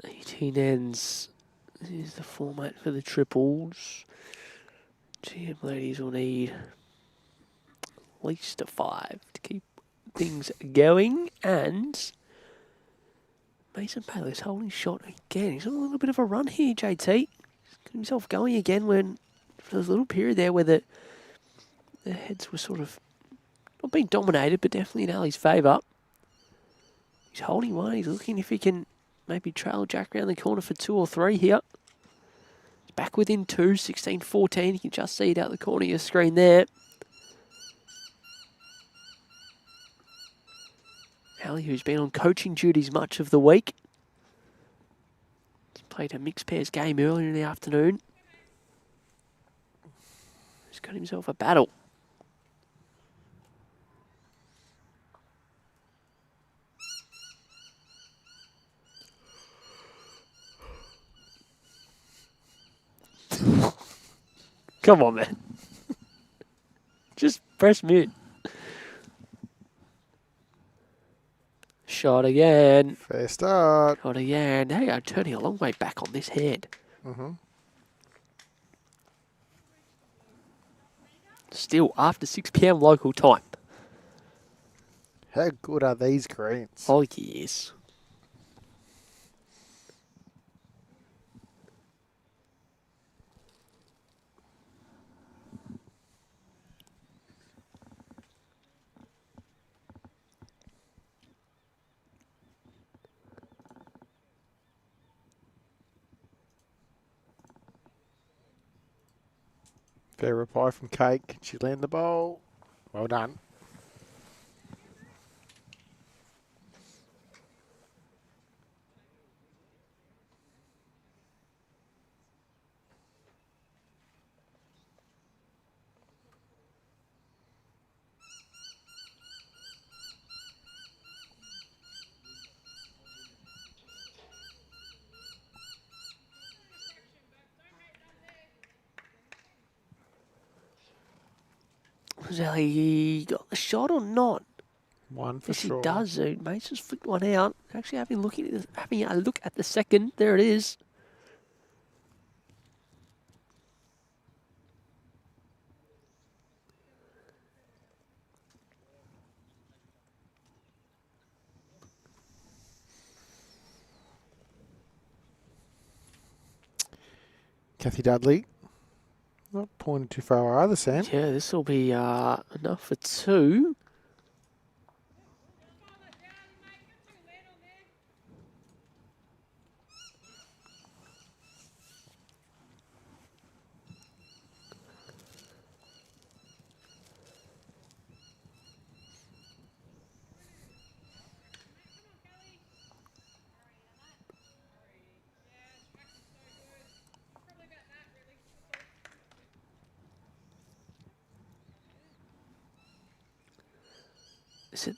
Eighteen ends. This is the format for the triples. GM ladies will need at least a 5 to keep things going. And Mason Paley's holding shot again. He's on a little bit of a run here, JT. He's got himself going again when there was a little period there where the heads were sort of not being dominated, but definitely in Ali's favour. He's holding one. He's looking if he can maybe trail Jack around the corner for 2 or 3 here. He's back within 2, 16-14. You can just see it out the corner of your screen there. Ali, who's been on coaching duties much of the week. He's played a mixed pairs game earlier in the afternoon. He's got himself a battle. Come on, man. Just press mute. Shot again. Fair start. Shot again. They are turning a long way back on this hand. Still after 6 p.m. local time. How good are these greens? Oh, yes. Fair reply from Kate. Can she land the ball? Well done. Has Ali got the shot or not? One for Yes, sure. he does. Mates just flicked one out. Actually, having a look at the second. There it is. Kathy Dudley. Not pointing too far either, Sam. Yeah, this will be enough for 2.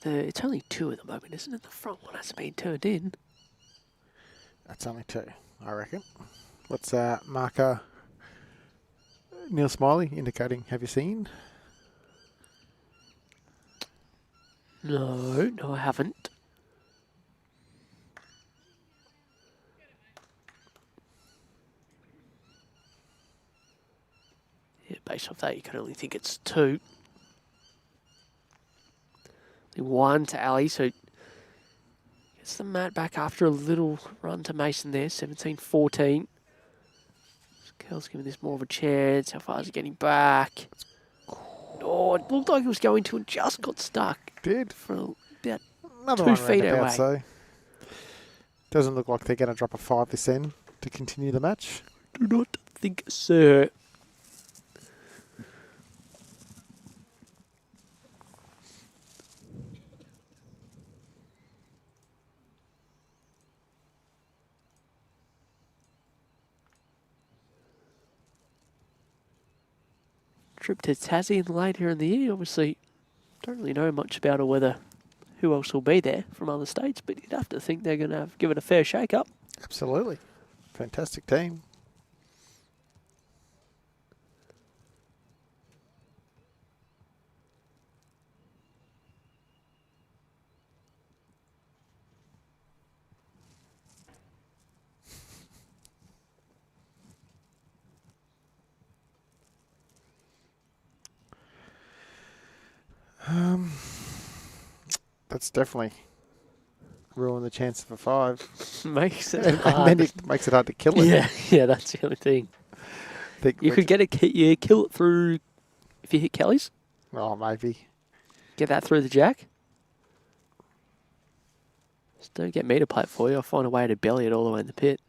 It's only 2 at the moment, isn't it? The front one hasn't been turned in. That's only 2, I reckon. What's marker Neil Smiley indicating? Have you seen? No, I haven't. Yeah, based off that, you can only think it's 2. 1 to Ali, so gets the mat back after a little run to Mason there, 17-14. Kel's giving this more of a chance. How far is he getting back? Oh, it looked like it was going to and just got stuck. Did. For about Another 2 one feet roundabout, away. so doesn't look like they're going to drop a 5 this end to continue the match. Do not think so. Trip to Tassie later in the year. Obviously, don't really know much about or whether who else will be there from other states, but you'd have to think they're going to give it a fair shake-up. Absolutely. Fantastic team. That's definitely ruined the chance of a 5. Makes it And hard. then it makes it hard to kill it. Yeah, that's the only thing. You could get you kill it through if you hit Kelly's. Oh, maybe. Get that through the jack. Just don't get me to play it for you. I'll find a way to belly it all the way in the pit.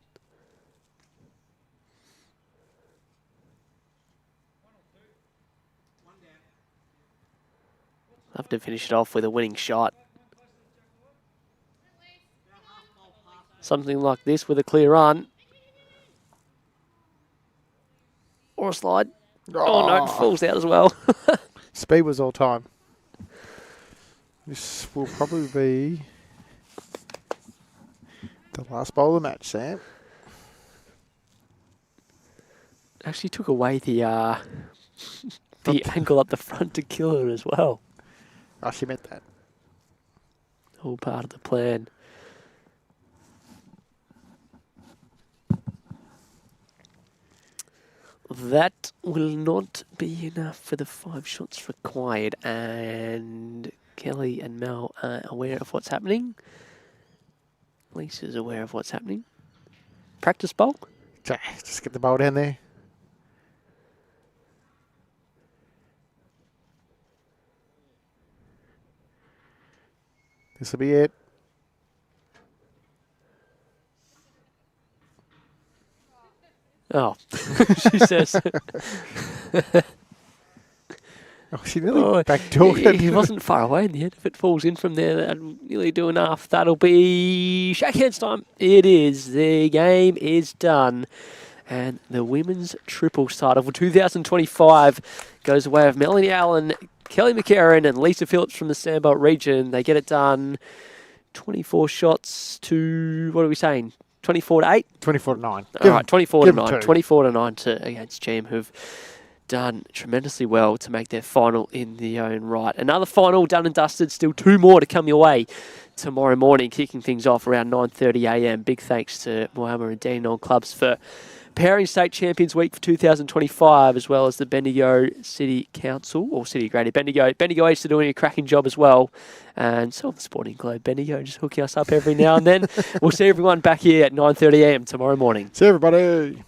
Love to finish it off with a winning shot. Something like this with a clear run. Or a slide. Oh no, it falls out as well. Speed was all time. This will probably be the last bowl of the match, Sam. Actually took away the angle up the front to kill it as well. Oh, she meant that. All part of the plan. That will not be enough for the 5 shots required, and Kelly and Mel are aware of what's happening. Lisa's aware of what's happening. Practice bowl. Just get the bowl down there. This will be it. Oh, she says. Oh, she nearly backdoored it. He wasn't far away in the end. If it falls in from there, that'll nearly do enough. That'll be shake hands time. It is. The game is done. And the women's triples title for 2025 goes away of Melanie Allen, Kelly McKERIHEN, and Lisa Phillips from the Sandbelt region. They get it done. 24 shots to, what are we saying? 24 to 8? 24 to 9. All right, 24 to 9. 2. 24 to 9 against GM, who've done tremendously well to make their final in their own right. Another final done and dusted. Still 2 more to come your way tomorrow morning, kicking things off around 9:30 a.m. Big thanks to Moama and Dandenong clubs for pairing State Champions Week for 2025, as well as the Bendigo City Council, or City Greater Bendigo. Bendigo East are doing a cracking job as well. And so the Sporting Globe Bendigo just hooking us up every now and then. We'll see everyone back here at 9:30 a.m. tomorrow morning. See everybody.